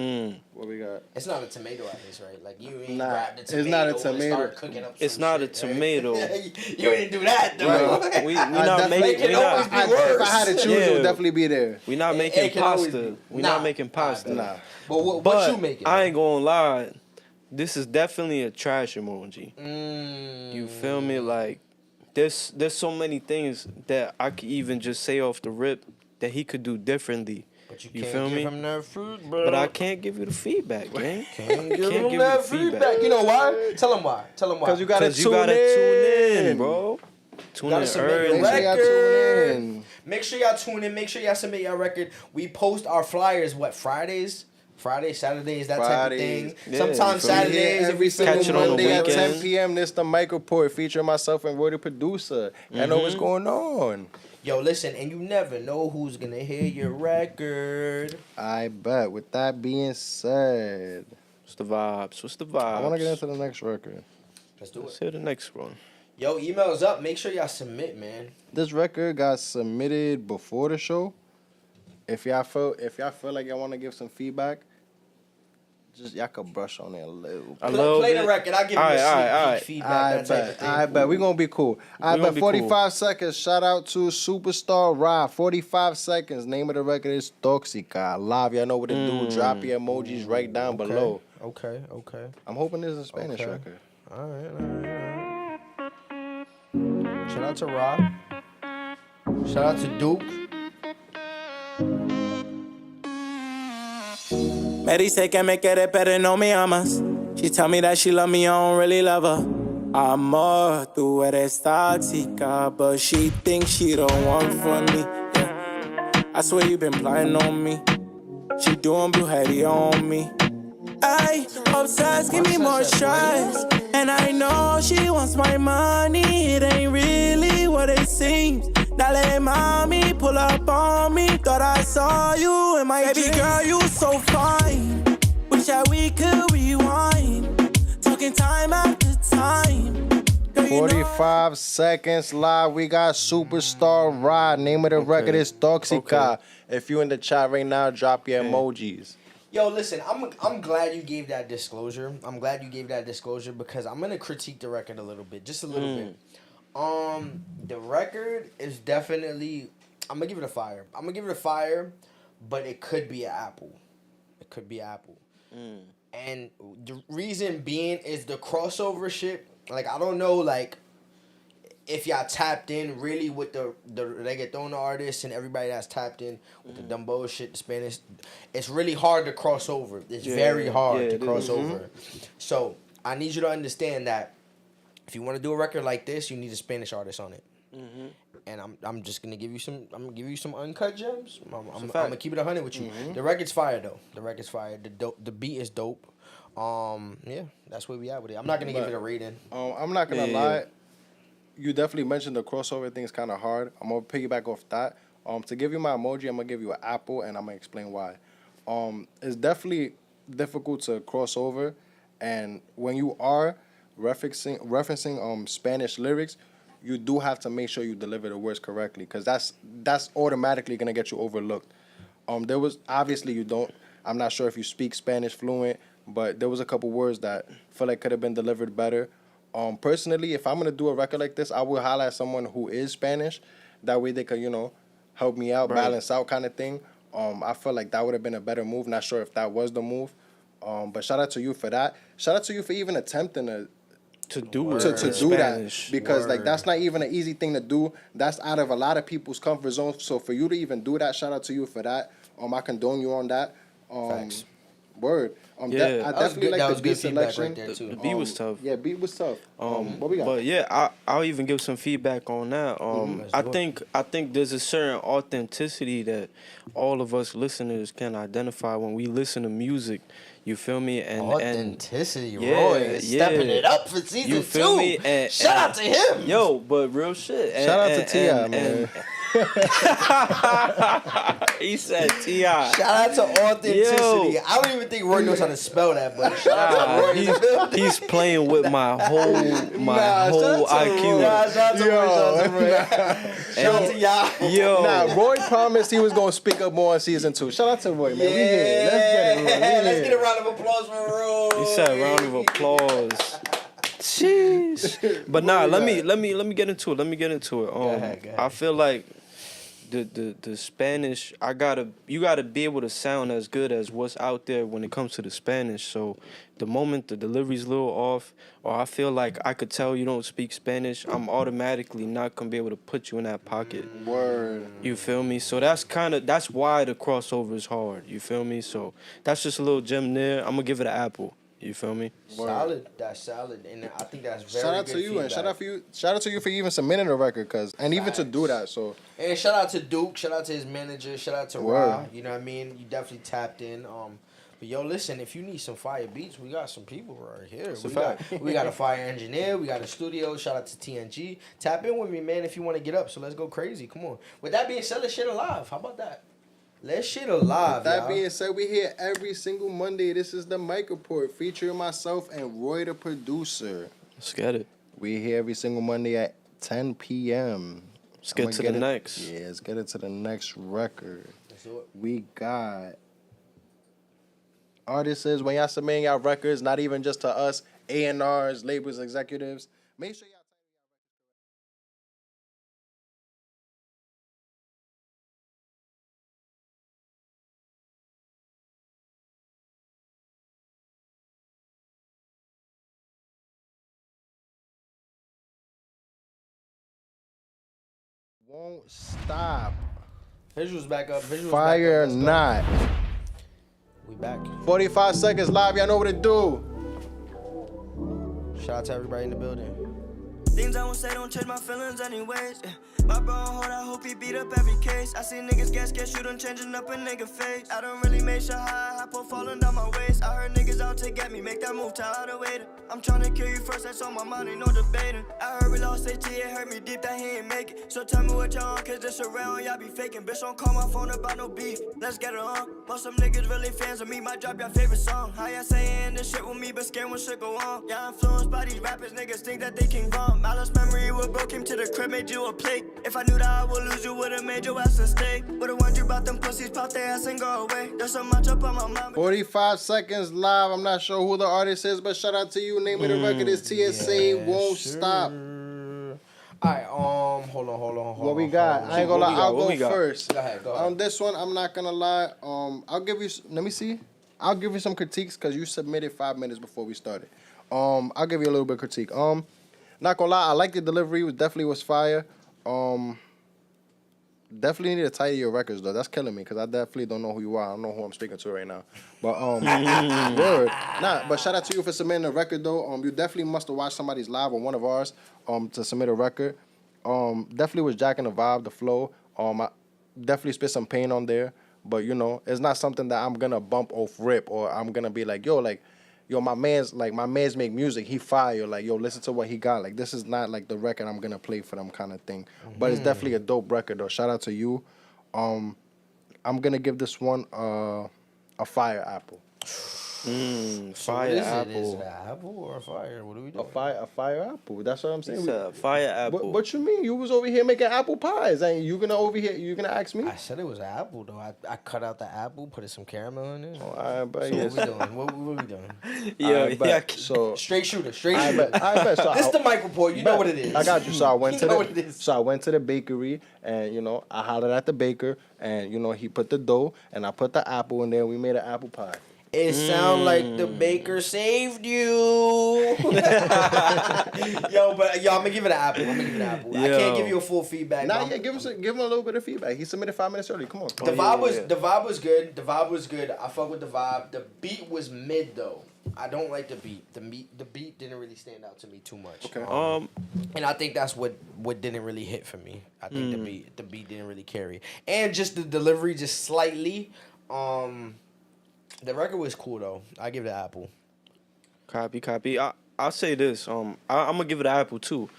What we got? It's not a tomato at least, right? Like you ain't Nah, grabbed a tomato. it's not a And tomato. start cooking up it's some not shit, a tomato. Right? You ain't do that though. Right. We not making. It always be worse. If I had to choose, it would definitely be there. We not making pasta. We not making pasta. Nah. But what you making? I ain't gonna lie. This is definitely a trash emoji. You feel me? Like there's so many things that I could even just say off the rip that he could do differently. But you You can't feel give me? him that fruit, bro. But I can't give you the feedback, gang. Can't give him give you that the feedback. feedback. You know why? Tell him why. Tell him why. Because you gotta tune in, bro. Tune in early. Make sure y'all tune in. Make sure y'all tune in. Make sure y'all submit your record. We post our flyers, Fridays? Fridays, Saturdays, that type of thing. Yeah, sometimes Saturdays, every Catch single it on the Monday at weekends. 10 p.m. This the Myk Report featuring myself and Roy the producer. I know what's going on. Yo, listen, and you never know who's gonna hear your record. I bet. With that being said, What's the vibes? I want to get into the next record. Let's do Let's it. hear the next one. Yo, emails up. Make sure y'all submit, man. This record got submitted before the show. If y'all feel like y'all want to give some feedback, just y'all could brush on it a little. Play the record. I'll give you a sneak peek feedback. That type of thing. I bet. We're going to be cool. I bet 45 seconds. Shout out to Superstar Rob. 45 seconds. Name of the record is Toxica. Live. Y'all know what to do. Drop your emojis right down below. Okay. I'm hoping this is a Spanish record. All right. Shout out to Rob. Shout out to Duke. Me dice que me quiere pero no me amas. She tell me that she love me, I don't really love her. Amor, tú eres tóxica, but she thinks she the one for me. Yeah. I swear you been plotting on me. She doing blue heady on me. I obsessed, give me more stress. And I know she wants my money. It ain't really what it seems. Dale, mommy, pull up on me. Thought I saw you in my baby girl, you so fine. Wish that we could rewind. Talking time after time. Girl, 45 seconds live. We got Superstar Rod. Name of the record is Toxica. If you in the chat right now, drop your emojis. Yo, listen, I'm glad you gave that disclosure. Because I'm gonna critique the record a little bit, just a little bit. The record is definitely. I'm gonna give it a fire. But it could be an apple. And the reason being is the crossover shit. Like, I don't know, like, if y'all tapped in really with the reggaeton artists and everybody that's tapped in with the Dumbo shit, the Spanish, it's really hard to cross over. It's very hard to cross over. So I need you to understand that if you want to do a record like this, you need a Spanish artist on it. And I'm just gonna give you some. I'm gonna give you some uncut gems. I'm gonna keep it 100 with you. The record's fire though. The beat is dope. Yeah, that's where we at with it. I'm not gonna give it a rating. I'm not gonna lie. You definitely mentioned the crossover thing is kind of hard. I'm gonna piggyback off that. To give you my emoji, I'm gonna give you an apple, and I'm gonna explain why. It's definitely difficult to cross over, and when you are referencing Spanish lyrics, you do have to make sure you deliver the words correctly, because that's automatically gonna get you overlooked. There was obviously you don't. I'm not sure if you speak Spanish fluent, but there was a couple words that I feel like could have been delivered better. Personally, if I'm gonna do a record like this, I will highlight someone who is Spanish. That way they could, help me out, balance out, kind of thing. I feel like that would have been a better move. Not sure if that was the move. But shout out to you for that. Shout out to you for even attempting to do that, because like that's not even an easy thing to do. That's out of a lot of people's comfort zone. So for you to even do that, shout out to you for that. I condone you on that. Thanks. Word. I definitely like the beat selection. Right there too. The beat was tough. Yeah, beat was tough. What we got? But yeah, I'll even give some feedback on that. I think there's a certain authenticity that all of us listeners can identify when we listen to music. You feel me? And authenticity, Roy is stepping it up for season 2. You feel me? And shout out to him. Yo, but real shit. Shout out to T.I., man. He said T.I. Shout out to authenticity. Yo. I don't even think Roy knows how to spell that, but shout out to Roy. He's playing with my whole IQ. Shout out to Roy. Shout out to y'all. Yo. Nah, Roy promised he was gonna speak up more on season 2. Shout out to Roy, man. We here. Let's get it, Roy. Let's get a round of applause for Roy. He said round of applause. Jeez. But nah, let me get into it. Let me get into it. Go ahead. I feel like the Spanish, you gotta be able to sound as good as what's out there when it comes to the Spanish. So the moment the delivery's a little off, or I feel like I could tell you don't speak Spanish, I'm automatically not gonna be able to put you in that pocket. Word. You feel me? So that's why the crossover is hard. You feel me? So that's just a little gem there. I'm gonna give it an apple. You feel me? Solid. That's solid, and I think that's very shout out good to you, feedback. and shout out to you for even submitting a record, even to do that. So and shout out to Duke, shout out to his manager, shout out to Ra. You know what I mean? You definitely tapped in. But yo, listen, if you need some fire beats, we got some people right here. We got a fire engineer, we got a studio. Shout out to TNG. Tap in with me, man, if you want to get up. So let's go crazy. Come on. With that being said, let's shit alive. How about that? Let's shit alive. With that being said, we here every single Monday. This is the Myk Report, featuring myself and Roy, the producer. Let's get it. We here every single Monday at 10 p.m. Let's get to the next. Yeah, let's get it to the next record. Let's do it. We got artists, when y'all submitting y'all records, not even just to us, A&Rs, labels, executives, make sure y'all won't stop. Visuals back up. Fire back up. not. We back. 45 seconds live. Y'all know what to do. Shout out to everybody in the building. Things I won't say don't change my feelings anyways. Yeah. My bro on hold, I hope he beat up every case. I see niggas get scared, shoot 'em changing up a nigga face. I don't really make sure how I put falling down my waist. I heard niggas out to get me, make that move, tell how to wait it. I'm tryna kill you first, that's on my mind, ain't no debating. I heard we lost AT, it hurt me deep that he ain't make it. So tell me what y'all on, cause this around, y'all be faking. Bitch, don't call my phone about no beef, let's get it on. Most some niggas really fans of me, might drop your favorite song. How y'all saying this shit with me, but scared when shit go on. Y'all influenced by these rappers, niggas think that they can bomb. I lost memory, what broke him to the crib, made you a plate. If I knew that I would lose, you would've made your ass a mistake. Would've warned you about them pussies, pop their ass and go away. There's so much up on my mind. 45 seconds live. I'm not sure who the artist is, but shout out to you. Name of the record is TSA Won't Stop. Alright, hold on. What we got? I ain't gonna lie, I'll go first. Go ahead. On this one, I'm not gonna lie. I'll give you. Let me see. I'll give you some critiques because you submitted 5 minutes before we started. I'll give you a little bit of critique. Not gonna lie, I like the delivery. It definitely was fire. Definitely need to title your records though. That's killing me because I definitely don't know who you are. I don't know who I'm speaking to right now. But word. But shout out to you for submitting a record though. You definitely must have watched somebody's live or one of ours to submit a record. Definitely was jacking the vibe, the flow. I definitely spit some pain on there. But you know, it's not something that I'm gonna bump off rip or I'm gonna be like, yo, my man's make music, he fire, like, yo, listen to what he got. Like, this is not like the record I'm gonna play for them kind of thing. But it's definitely a dope record though. Shout out to you. I'm gonna give this one a fire apple. Fire apple. Is it an apple or a fire? What are we doing? A fire apple. That's what I'm saying. It's a fire apple. What you mean? You was over here making apple pies, and you gonna ask me? I said it was an apple though. I cut out the apple, put some caramel in it. Oh, I bet. So what we doing? What we doing? Yeah. So Straight shooter. I bet. So This the Myk Report. You know what it is. I got you. So I went You know what it is. So I went to the bakery, and I hollered at the baker, and he put the dough, and I put the apple in there. We made an apple pie. It sound like the baker saved you. Yo, I'm gonna give it an apple. I can't give you a full feedback. Give him a little bit of feedback. He submitted 5 minutes early. Come on. The vibe was good. The vibe was good. I fuck with the vibe. The beat was mid though. I don't like the beat. The beat didn't really stand out to me too much. Okay. And I think that's what didn't really hit for me. I think the beat didn't really carry. And just the delivery just slightly. The record was cool though. I give it an apple. Copy. I'll say this. I'm gonna give it an apple too,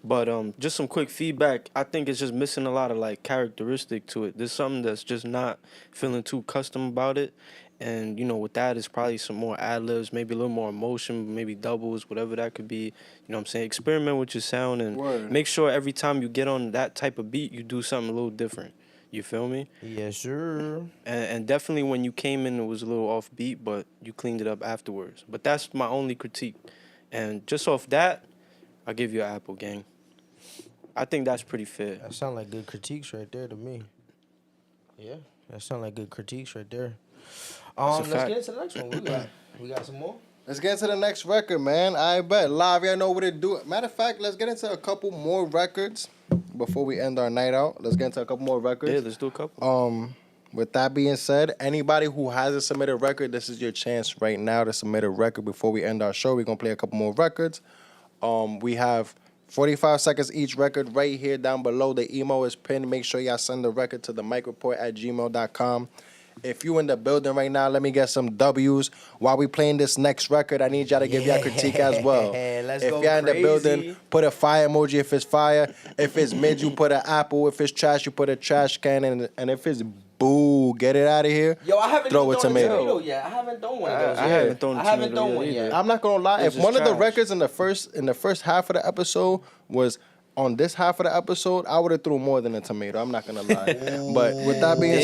but just some quick feedback. I think it's just missing a lot of like characteristic to it. There's something that's just not feeling too custom about it, and with that is probably some more ad libs, maybe a little more emotion, maybe doubles, whatever that could be. You know what I'm saying? Experiment with your sound and make sure every time you get on that type of beat, you do something a little different. You feel me? Yes, sir. And definitely when you came in, it was a little off beat, but you cleaned it up afterwards. But that's my only critique. And just off that, I'll give you an apple, gang. I think that's pretty fair. That sound like good critiques right there to me. Yeah, that sound like good critiques right there. Let's get into the next one. We got some more. Let's get into the next record, man. I bet. Live, y'all know what to do. Matter of fact, let's get into a couple more records before we end our night out. Let's get into a couple more records. Yeah, let's do a couple. With that being said, anybody who hasn't submitted a record, this is your chance right now to submit a record before we end our show. We're going to play a couple more records. We have 45 seconds each record right here down below. The email is pinned. Make sure y'all send the record to themykreport@gmail.com. If you in the building right now, let me get some W's. While we playing this next record, I need y'all to give y'all critique as well. If y'all in the building, put a fire emoji if it's fire. If it's mid, you put an apple. If it's trash, you put a trash can. And if it's boo, get it out of here. Yo, I haven't throw a thrown tomato yet. I haven't thrown one of those. I haven't thrown one yet. I'm not gonna lie. It's If one of the trash. records in the first half of the episode was on this half of the episode, I would have threw more than a tomato. I'm not gonna lie. But with that being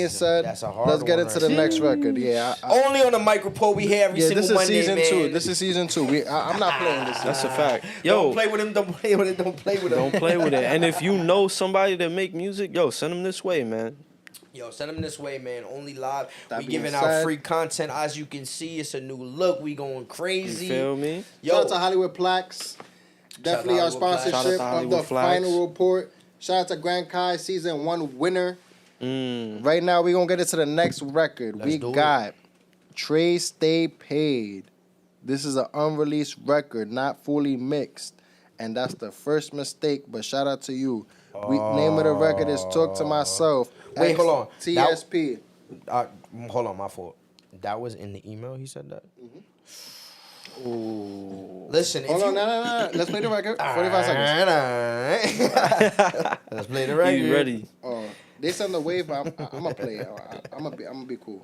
said, that's a hard let's get one into right the next record. Yeah, only on the Myk Report we hear every single this is Monday, season man. 2. This is season 2. I'm not playing this. That's a fact. Yo, Don't play with him. Don't play with it. Don't play with him. don't play with it. And if you know somebody that make music, yo, send them this way, man. Yo, send them this way, man. Only live. That We being giving out said- free content. As you can see, it's a new look. We going crazy. You feel me? Yo, Shout out to Hollywood Plaques. Definitely our Hollywood Plaques. sponsorship Shout out to of Hollywood the Plaques. final report. Shout out to Grand Kai season 1 winner. Mm. Right now, we're going to get into the next record. Let's We do got Trey Stay Paid. This is an unreleased record, not fully mixed. And that's the first mistake, but shout out to you. Name of the record is Talk to Myself. Wait, hold on. TSP. hold on, my fault. That was in the email. He said that. Ooh. Listen. Hold on, no. Let's play the record. 45 seconds. Let's play the record. You ready? They send the wave, but I'm gonna play it. I'm gonna be cool.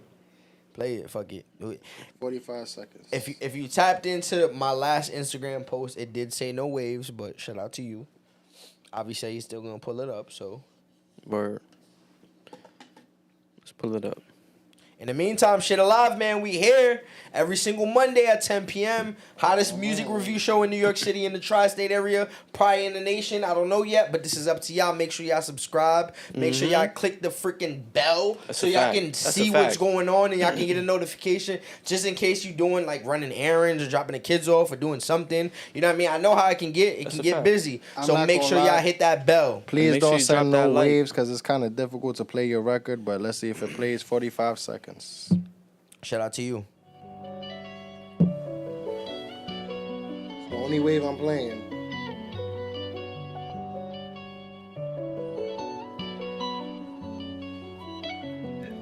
Play it. Fuck it. Do it. 45 seconds. If you tapped into my last Instagram post, it did say no waves, but shout out to you. Obviously, he's still gonna pull it up. So, Word. Let's pull it up. in the meantime, shit alive, man. We here every single Monday at 10 p.m. Hottest music review show in New York City in the tri-state area, probably in the nation. I don't know yet, but this is up to y'all. Make sure y'all subscribe. Make sure y'all click the freaking bell so y'all can see what's going on and y'all can get a notification just in case you doing like running errands or dropping the kids off or doing something. You know what I mean? I know how it can get. It can get busy. So make sure y'all hit that bell. Please don't send no waves because it's kind of difficult to play your record, but let's see if it plays 45 seconds. Shout out to you. It's the only wave I'm playing.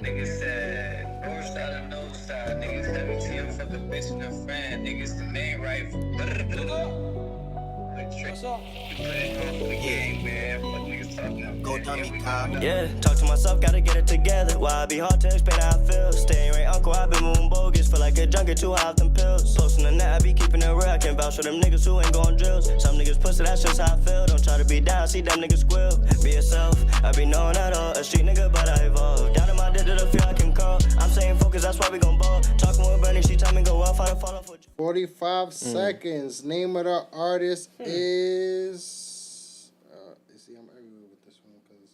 Niggas said, north side and no side. Niggas WTM for the bitch and her friend. Niggas the main rifle. What's up? You put it on for the game, man. Fuck niggas Go dummy, Kyle. Yeah, talk to myself, gotta get it together. Why I be hard to explain how I feel. Staying right, uncle, I been moving bogus. Feel like a junkie, too high off them pills. Posting the net, I be keeping it real. I can vouch for them niggas who ain't going drills. Some niggas pussy, that's just how I feel. Don't try to be down, see them niggas squill. Be yourself, I be knowing that all. A street nigga, but I evolve. Down in my dick to the fear I can call. I'm saying focus, that's why we gon' ball. Talking with Bernie, she tell me go off, I don't fall off with 45 seconds. Name of the artist is. See, I'm everywhere with this one because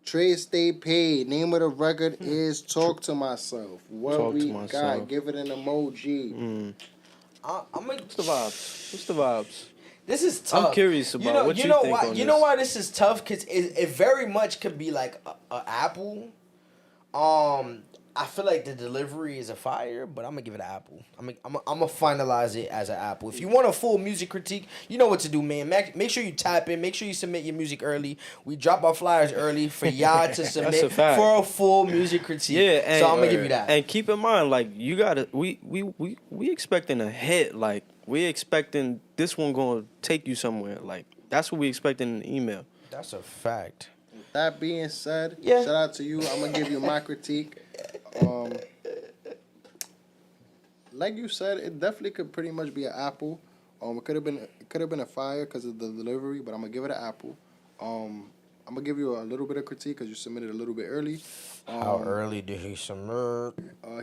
Trey Stay Paid. Name of the record is Talk to Myself. What Talk we to got? Myself. Give it an emoji. What's the vibes? What's the vibes? This is tough. I'm curious about what you think why, on You this. know why this is tough? Because it very much could be like a Apple. I feel like the delivery is a fire, but I'm gonna give it an Apple. I'm gonna finalize it as an Apple. If you want a full music critique, you know what to do, man. Make sure you tap in. Make sure you submit your music early. We drop our flyers early for y'all to submit a fact. for a full music critique. Yeah, and, so I'm gonna give you that. And keep in mind, like you gotta, we expecting a hit. Like we expecting this one gonna take you somewhere. Like that's what we expecting in the email. That's a fact. With that being said, Yeah. shout out to you. I'm gonna give you my critique. Like you said, it definitely could pretty much be an Apple. It could have been a fire because of the delivery, but I'm gonna give it an Apple. I'm gonna give you a little bit of critique because you submitted a little bit early. How early did he submit?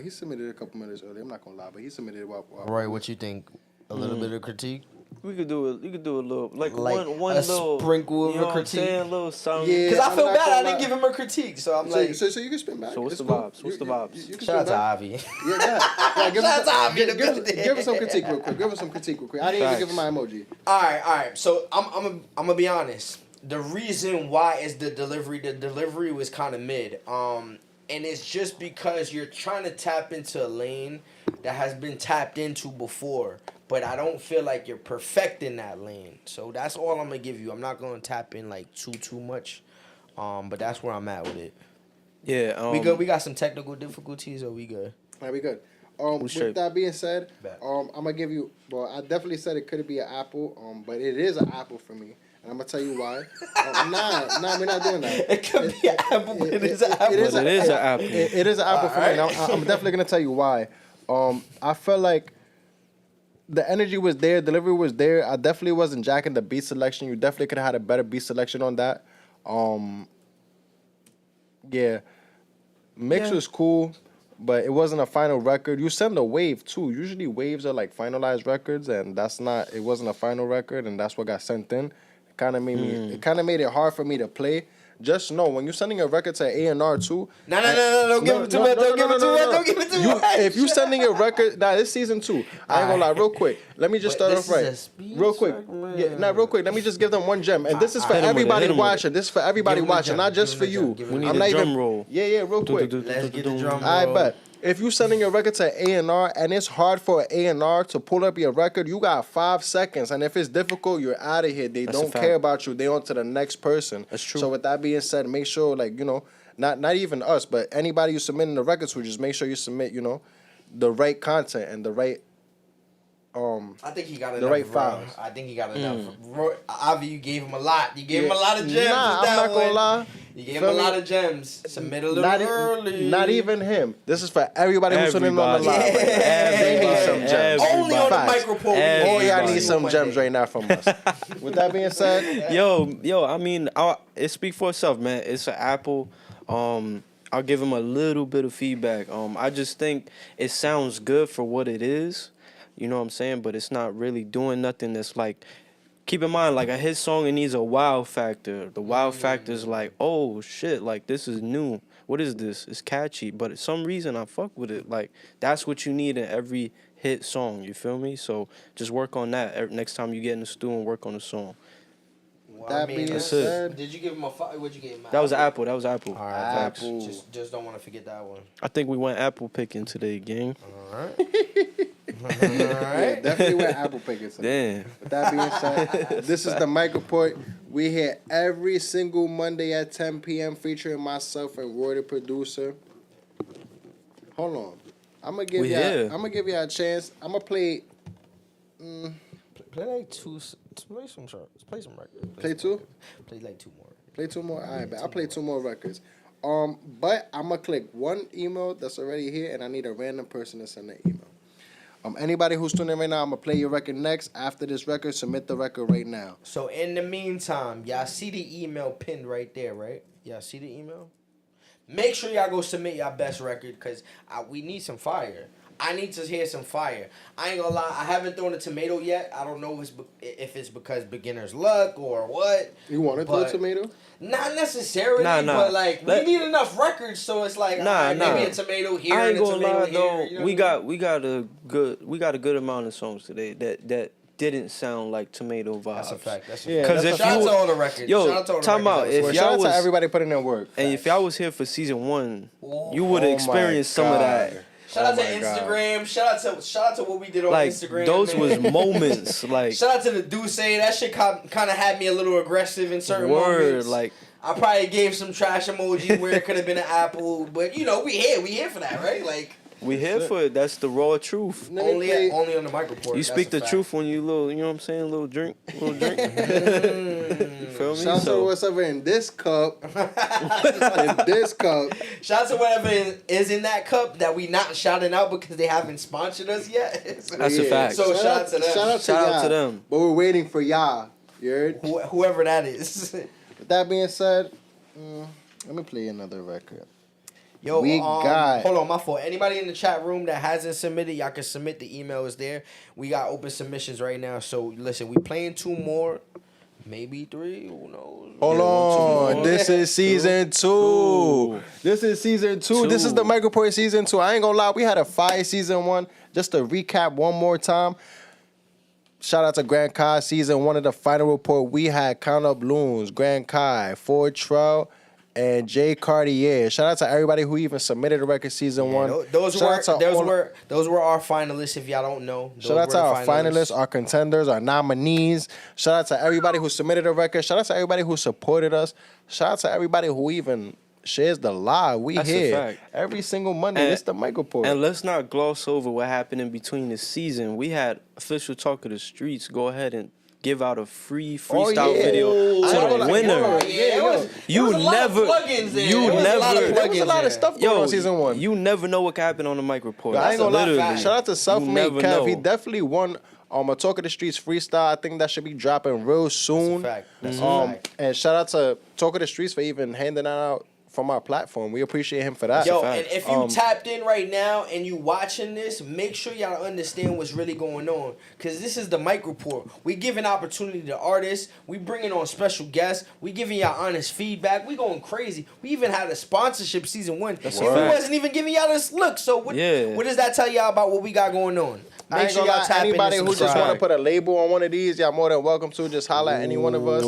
He submitted a couple minutes early. I'm not gonna lie, but he submitted while Roy, what you think? A little bit of critique? We could do it. You could do a little, like one a little sprinkle of you know a what I'm critique. saying? A little something. Yeah. Because I feel I'm not bad gonna I didn't lie. give him a critique, so I'm like. So you can spin back. So what's It's the cool. vibes? What's the vibes? You can Shout out spin to back. Avi. Yeah, give Shout out us to Avi in the building. give us some critique real quick. Give us some critique real quick. I didn't even give him my emoji. All right. So I'm gonna be honest. The reason why is the delivery was kind of mid. And it's just because you're trying to tap into a lane that has been tapped into before, but I don't feel like you're perfecting that lane. So that's all I'm gonna give you. I'm not gonna tap in like too much. But that's where I'm at with it. Yeah. We good. We got some technical difficulties, or we good? All right, we good. With straight. that being said, Bet. I'm gonna give you. Well, I definitely said it could be an Apple. But it is an Apple for me, and I'm gonna tell you why. Nah, we're not doing that. It could be an Apple, but it is an Apple. It is But it is an Apple. It is an Apple for me. And I'm definitely gonna tell you why. I felt like the energy was there, delivery was there. I definitely wasn't jacking the beat selection. You definitely could have had a better beat selection on that. Yeah, mix was cool, but it wasn't a final record. You send a wave too. Usually waves are like finalized records, and that's not. It wasn't a final record, and that's what got sent in. It kind of made me. It kind of made it hard for me to play. Just know when you're sending a record to A&R too. No, don't give it too much. Don't give it too much. Don't give it too much. If you sending a record, this season 2. I ain't gonna lie, real quick. Let me just start off right. Real quick. Real quick. Let me just give them one gem. And this is for everybody watching. This is for everybody watching, not just for you. We need a drum roll. Yeah, real quick. Let's get the drum roll. I bet. If you sending your record to A&R and it's hard for A&R to pull up your record, you got 5 seconds. And if it's difficult, you're out of here. They don't care about you. They on to the next person. That's true. So with that being said, make sure, like, not even us, but anybody you submitting the records to, just make sure you submit, the right content and the right I think he got enough. the right files. I think he got enough. Avi, you gave him a lot. You gave him a lot of gems. Nah, with that I'm not gonna one. lie. You gave him a lot of gems. Submit a little early. Not even him. This is for everybody who's sitting on the live. They need some gems. Only on the Facts. Myk Report. All y'all need some gems right now from us. With that being said, Yo, I mean, it speaks for itself, man. It's an Apple. I'll give him a little bit of feedback. I just think it sounds good for what it is. You know what I'm saying? But it's not really doing nothing that's like... Keep in mind, like a hit song, it needs a wow factor. The wow factor is like, oh, shit, like this is new. What is this? It's catchy. But for some reason, I fuck with it. Like, that's what you need in every hit song. You feel me? So just work on that next time you get in the studio and work on the song. that being said, Did you give him a 5? What'd you give him? That was Apple. All right, Apple. Just don't want to forget that one. I think we went apple picking today, gang. All right. Yeah, definitely went apple picking. Damn. With that being said, this is the Myk Report. We here every single Monday at 10 p.m. featuring myself and Roy, the producer. Hold on. I'm gonna give y'all a chance. I'm gonna play Play like two. Play some records. Play two? Play like two more. Play two more? All right, bet. I'll play two more records. But I'm going to click one email that's already here, and I need a random person to send an email. Anybody who's tuning in right now, I'm going to play your record next. After this record, submit the record right now. So in the meantime, y'all see the email pinned right there, right? Y'all see the email? Make sure y'all go submit y'all best record because we need some fire. I need to hear some fire. I ain't gonna lie, I haven't thrown a tomato yet. I don't know if it's because beginner's luck or what. You want to throw a tomato? Not necessarily, but like we need enough records, so it's like maybe a tomato here. I ain't and a gonna tomato lie here, though. you know We got a good amount of songs today that didn't sound like tomato vibes. That's a fact. That's a fact. Because shout out to all the records. Time out. If shout y'all out was to everybody putting in work. And if y'all was here for season 1, you would have experienced some of that. Shout out to Instagram. Shout out to what we did on Instagram. Those was moments. Like shout out to the Duce. That shit kind of had me a little aggressive in certain moments. Like I probably gave some trash emojis where it could have been an apple, but we here for that, right? Like we here for it. That's the raw truth. Only on the Myk Report. You speak the truth when you little. You know what I'm saying? Little drink. You feel me? Shout out to what's ever in this cup. Shout out to whatever is in that cup that we not shouting out because they haven't sponsored us yet. That's a fact. So shout out to them. Shout out to them. But we're waiting for y'all. You heard? Whoever that is. With that being said, let me play another record. Yo, we got. Hold on, my fault. Anybody in the chat room that hasn't submitted, y'all can submit. The email is there. We got open submissions right now. So listen, we playing 2 more, maybe 3. Who knows? Hold on. This is season 2. This is season 2. This is the Myk Report season 2. I ain't gonna lie, we had a fire season 1. Just to recap one more time. Shout out to Grand Kai season 1 of the final report. We had Count Up Loons, Grand Kai, Ford Trell, and Jay Cartier. Shout out to everybody who even submitted a record season 1. Those were our finalists. If y'all don't know, shout out to our finalists, our contenders, our nominees. Shout out to everybody who submitted a record. Shout out to everybody who supported us. Shout out to everybody who even shares the live. That's here every single Monday. It's the Myk Report. And let's not gloss over what happened in between the season. We had official Talk of the Streets go ahead and give out a free freestyle video to the winner. You never. There was a lot of stuff going on season 1. You never know what can happen on the Myk Report. I ain't gonna lie. Shout out to Self-Made Kev. He definitely won. A Talk of the Streets freestyle. I think that should be dropping real soon. That's a fact. And shout out to Talk of the Streets for even handing that out from our platform. We appreciate him for that. Yo, and if you tapped in right now and you watching this, make sure y'all understand what's really going on. Because this is the Myk Report. We giving opportunity to artists. We bringing on special guests. We giving y'all honest feedback. We going crazy. We even had a sponsorship season 1. We wasn't even giving y'all this look. So what does that tell y'all about what we got going on? Make sure y'all tap in. Anybody who just want to put a label on one of these, y'all more than welcome to. Just holler at any one of us.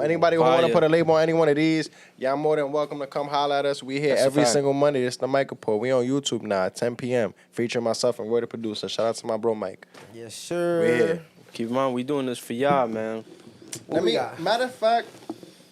Anybody who want to put a label on any one of these, y'all more than welcome to come holler at us. We here every single Monday. It's the Myk Report. We on YouTube now at 10 p.m. Featuring myself and Roy the producer. Shout out to my bro Mike. Yes, sir. We here. Keep in mind, we doing this for y'all, man. Matter of fact,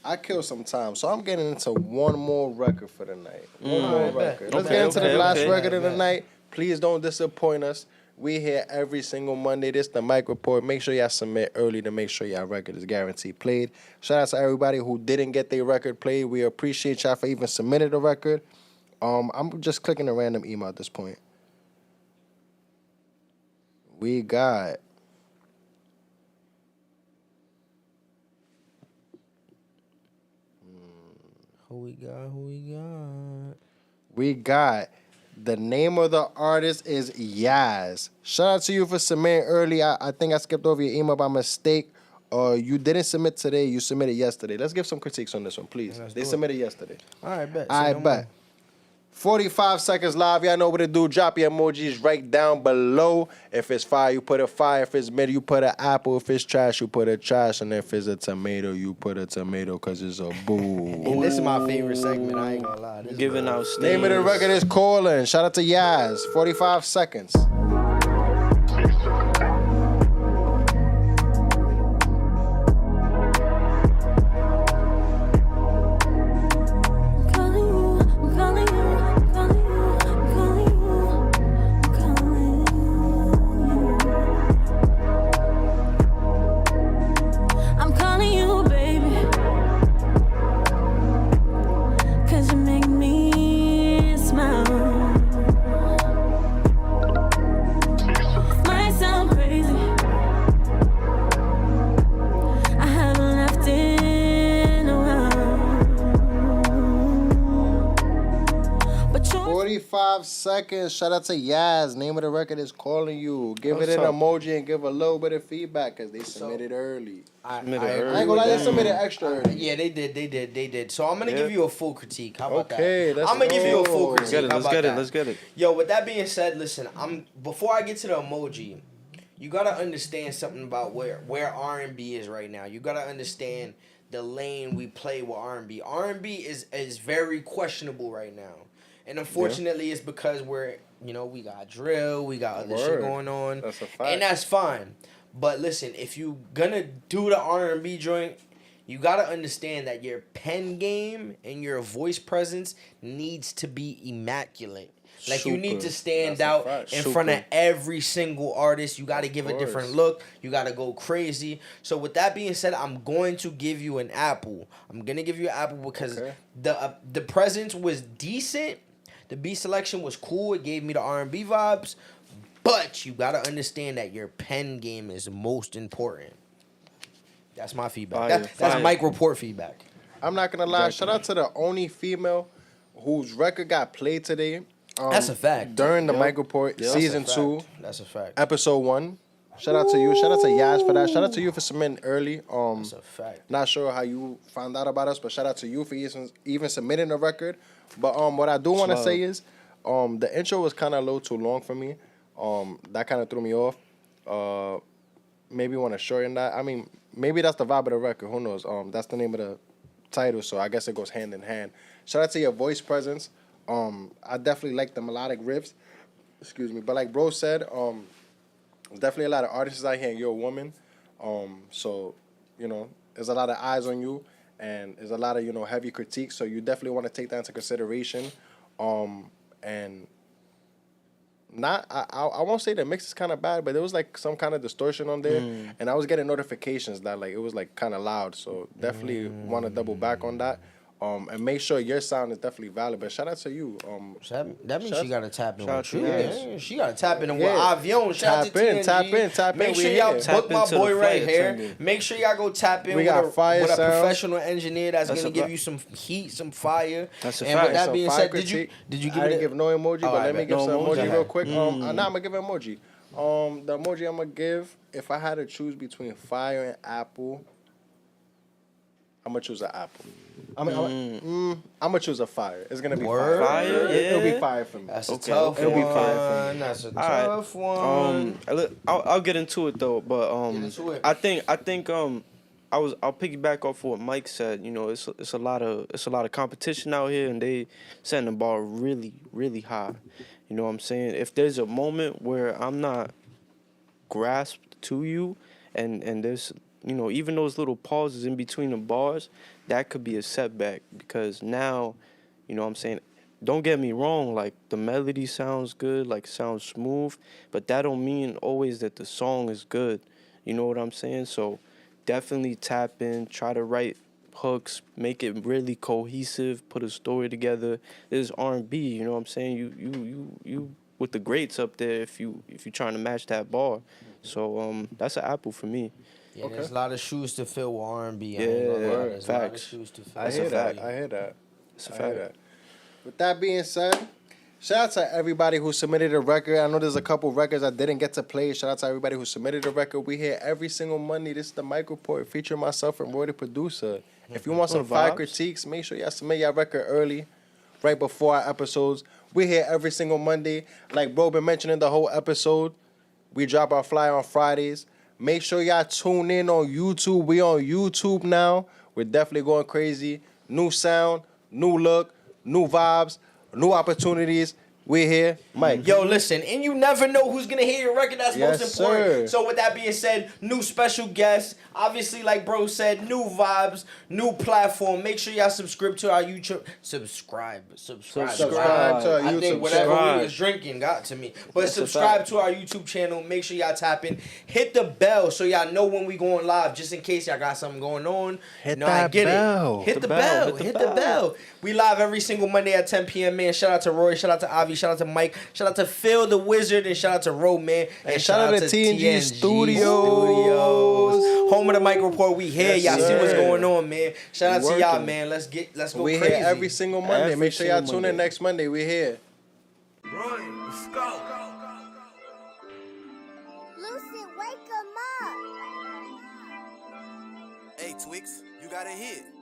I killed some time, so I'm getting into one more record for the night. One more record. Let's get into the last record of the night. Please don't disappoint us. We here every single Monday. This the Myk Report. Make sure y'all submit early to make sure y'all record is guaranteed played. Shout out to everybody who didn't get their record played. We appreciate y'all for even submitting a record. I'm just clicking a random email at this point. We got Who we got? We got the name of the artist is Yaz. Shout out to you for submitting early. I think I skipped over your email by mistake. You didn't submit today. You submitted yesterday. Let's give some critiques on this one, please. They submitted yesterday. All right, bet. I bet. 45 seconds live. Y'all know what to do. Drop your emojis right down below. If it's fire, you put a fire. If it's mid, you put an apple. If it's trash, you put a trash. And if it's a tomato, you put a tomato because it's a boo. And this is my favorite segment. I ain't gonna lie. Giving out stains. Name of the record is Calling. Shout out to Yaz. 45 seconds. 5 seconds. Shout out to Yaz. Name of the record is calling you. Give it an emoji and give a little bit of feedback because they submitted early. I ain't gonna lie, they submitted extra early. Yeah, they did. So I'm gonna give you a full critique. How about that? Okay, I'm gonna give you a full critique. Let's get it. Yo, with that being said, listen, before I get to the emoji, you gotta understand something about where R&B is right now. You gotta understand the lane we play with R&B. R&B is very questionable right now. And unfortunately, it's because we got drill, we got other shit going on. That's a fact. And that's fine. But listen, if you gonna do the R&B joint, you gotta understand that your pen game and your voice presence needs to be immaculate. Like, you need to stand out in front of every single artist. You got to give a different look. You got to go crazy. So with that being said, I'm going to give you an apple. I'm going to give you an apple because the presence was decent. The beat selection was cool. It gave me the R&B vibes. But you got to understand that your pen game is most important. That's my feedback. That's Myk Report feedback. I'm not going to lie. Shout out to the only female whose record got played today. That's a fact. During the Myk Report, season 2. That's a fact. Episode 1. Shout out to you. Shout out to Yaz for that. Shout out to you for submitting early. That's a fact. Not sure how you found out about us, but shout out to you for even submitting the record. But what I do want to say is, the intro was kind of a little too long for me. That kind of threw me off. Maybe want to shorten that. I mean, maybe that's the vibe of the record. Who knows? That's the name of the title, so I guess it goes hand in hand. Shout out to your voice presence. I definitely like the melodic riffs. Excuse me. But like bro said, there's definitely a lot of artists out here and you're a woman. So, there's a lot of eyes on you and there's a lot of, heavy critiques. So you definitely want to take that into consideration. And I won't say the mix is kind of bad, but there was like some kind of distortion on there. And I was getting notifications that like it was like kind of loud. So definitely want to double back on that. And make sure your sound is definitely valid. But shout out to you. That means she got to tap in with you. Yeah. She got to tap in with Avion. Shout out to TNG. Tap in. Make sure y'all book my boy right here. Make sure y'all go tap in with a professional engineer that's going to give you some heat, some fire. That's a fact. And with that being said, did you give it? I didn't give no emoji, but let me give some emoji real quick. Now I'm going to give an emoji. The emoji I'm going to give, if I had to choose between fire and apple, I'm going to choose an apple. I'm gonna choose a fire. It's gonna be fire. It'll be fire for me. That's a tough one. It'll be fire for me. That's a tough one. I'll get into it though, but I think I'll piggyback off what Mike said. It's a lot of competition out here, and they setting the bar really, really high. You know what I'm saying? If there's a moment where I'm not grasped to you, and there's even those little pauses in between the bars, that could be a setback because now, what I'm saying, don't get me wrong, like the melody sounds good, like sounds smooth, but that don't mean always that the song is good. You know what I'm saying? So definitely tap in, try to write hooks, make it really cohesive, put a story together. There's R&B, you know what I'm saying? You with the greats up there if you trying to match that bar. So that's an apple for me. Yeah, there's a lot of shoes to fill with R&B. Facts. A lot of shoes to fill. I hear that. It's a fact. With that being said, shout out to everybody who submitted a record. I know there's a couple records I didn't get to play. Shout out to everybody who submitted a record. We here every single Monday. This is the Myk Report featuring myself and Roy the producer. If you want some fire critiques, make sure y'all submit your record early, right before our episodes. We here every single Monday. Like bro been mentioning the whole episode, we drop our flyer on Fridays. Make sure y'all tune in on YouTube. We on YouTube now. We're definitely going crazy. New sound, new look, new vibes, new opportunities. We're here. Mike. Yo, listen, and you never know who's going to hear your record. That's most important. Sir. So with that being said, new special guests. Obviously, like bro said, new vibes, new platform. Make sure y'all subscribe to our YouTube. Subscribe to our YouTube. I think whatever we was drinking got to me. But subscribe to our YouTube channel. Make sure y'all tap in. Hit the bell so y'all know when we going live, just in case y'all got something going on. Hit that bell. Hit the bell. We live every single Monday at 10 p.m., man. Shout out to Roy. Shout out to Avi. Shout out to Mike. Shout out to Phil the Wizard. And shout out to Ro, man. And shout out to TNG Studios. Home of the Myk Report. We here. Y'all see what's going on, man. Shout out to y'all, man. Let's go crazy. We here every single Monday. Make sure y'all tune in next Monday. We here. Roy, let's go. Lucid, wake 'em up. Hey, Twix, you got a hit.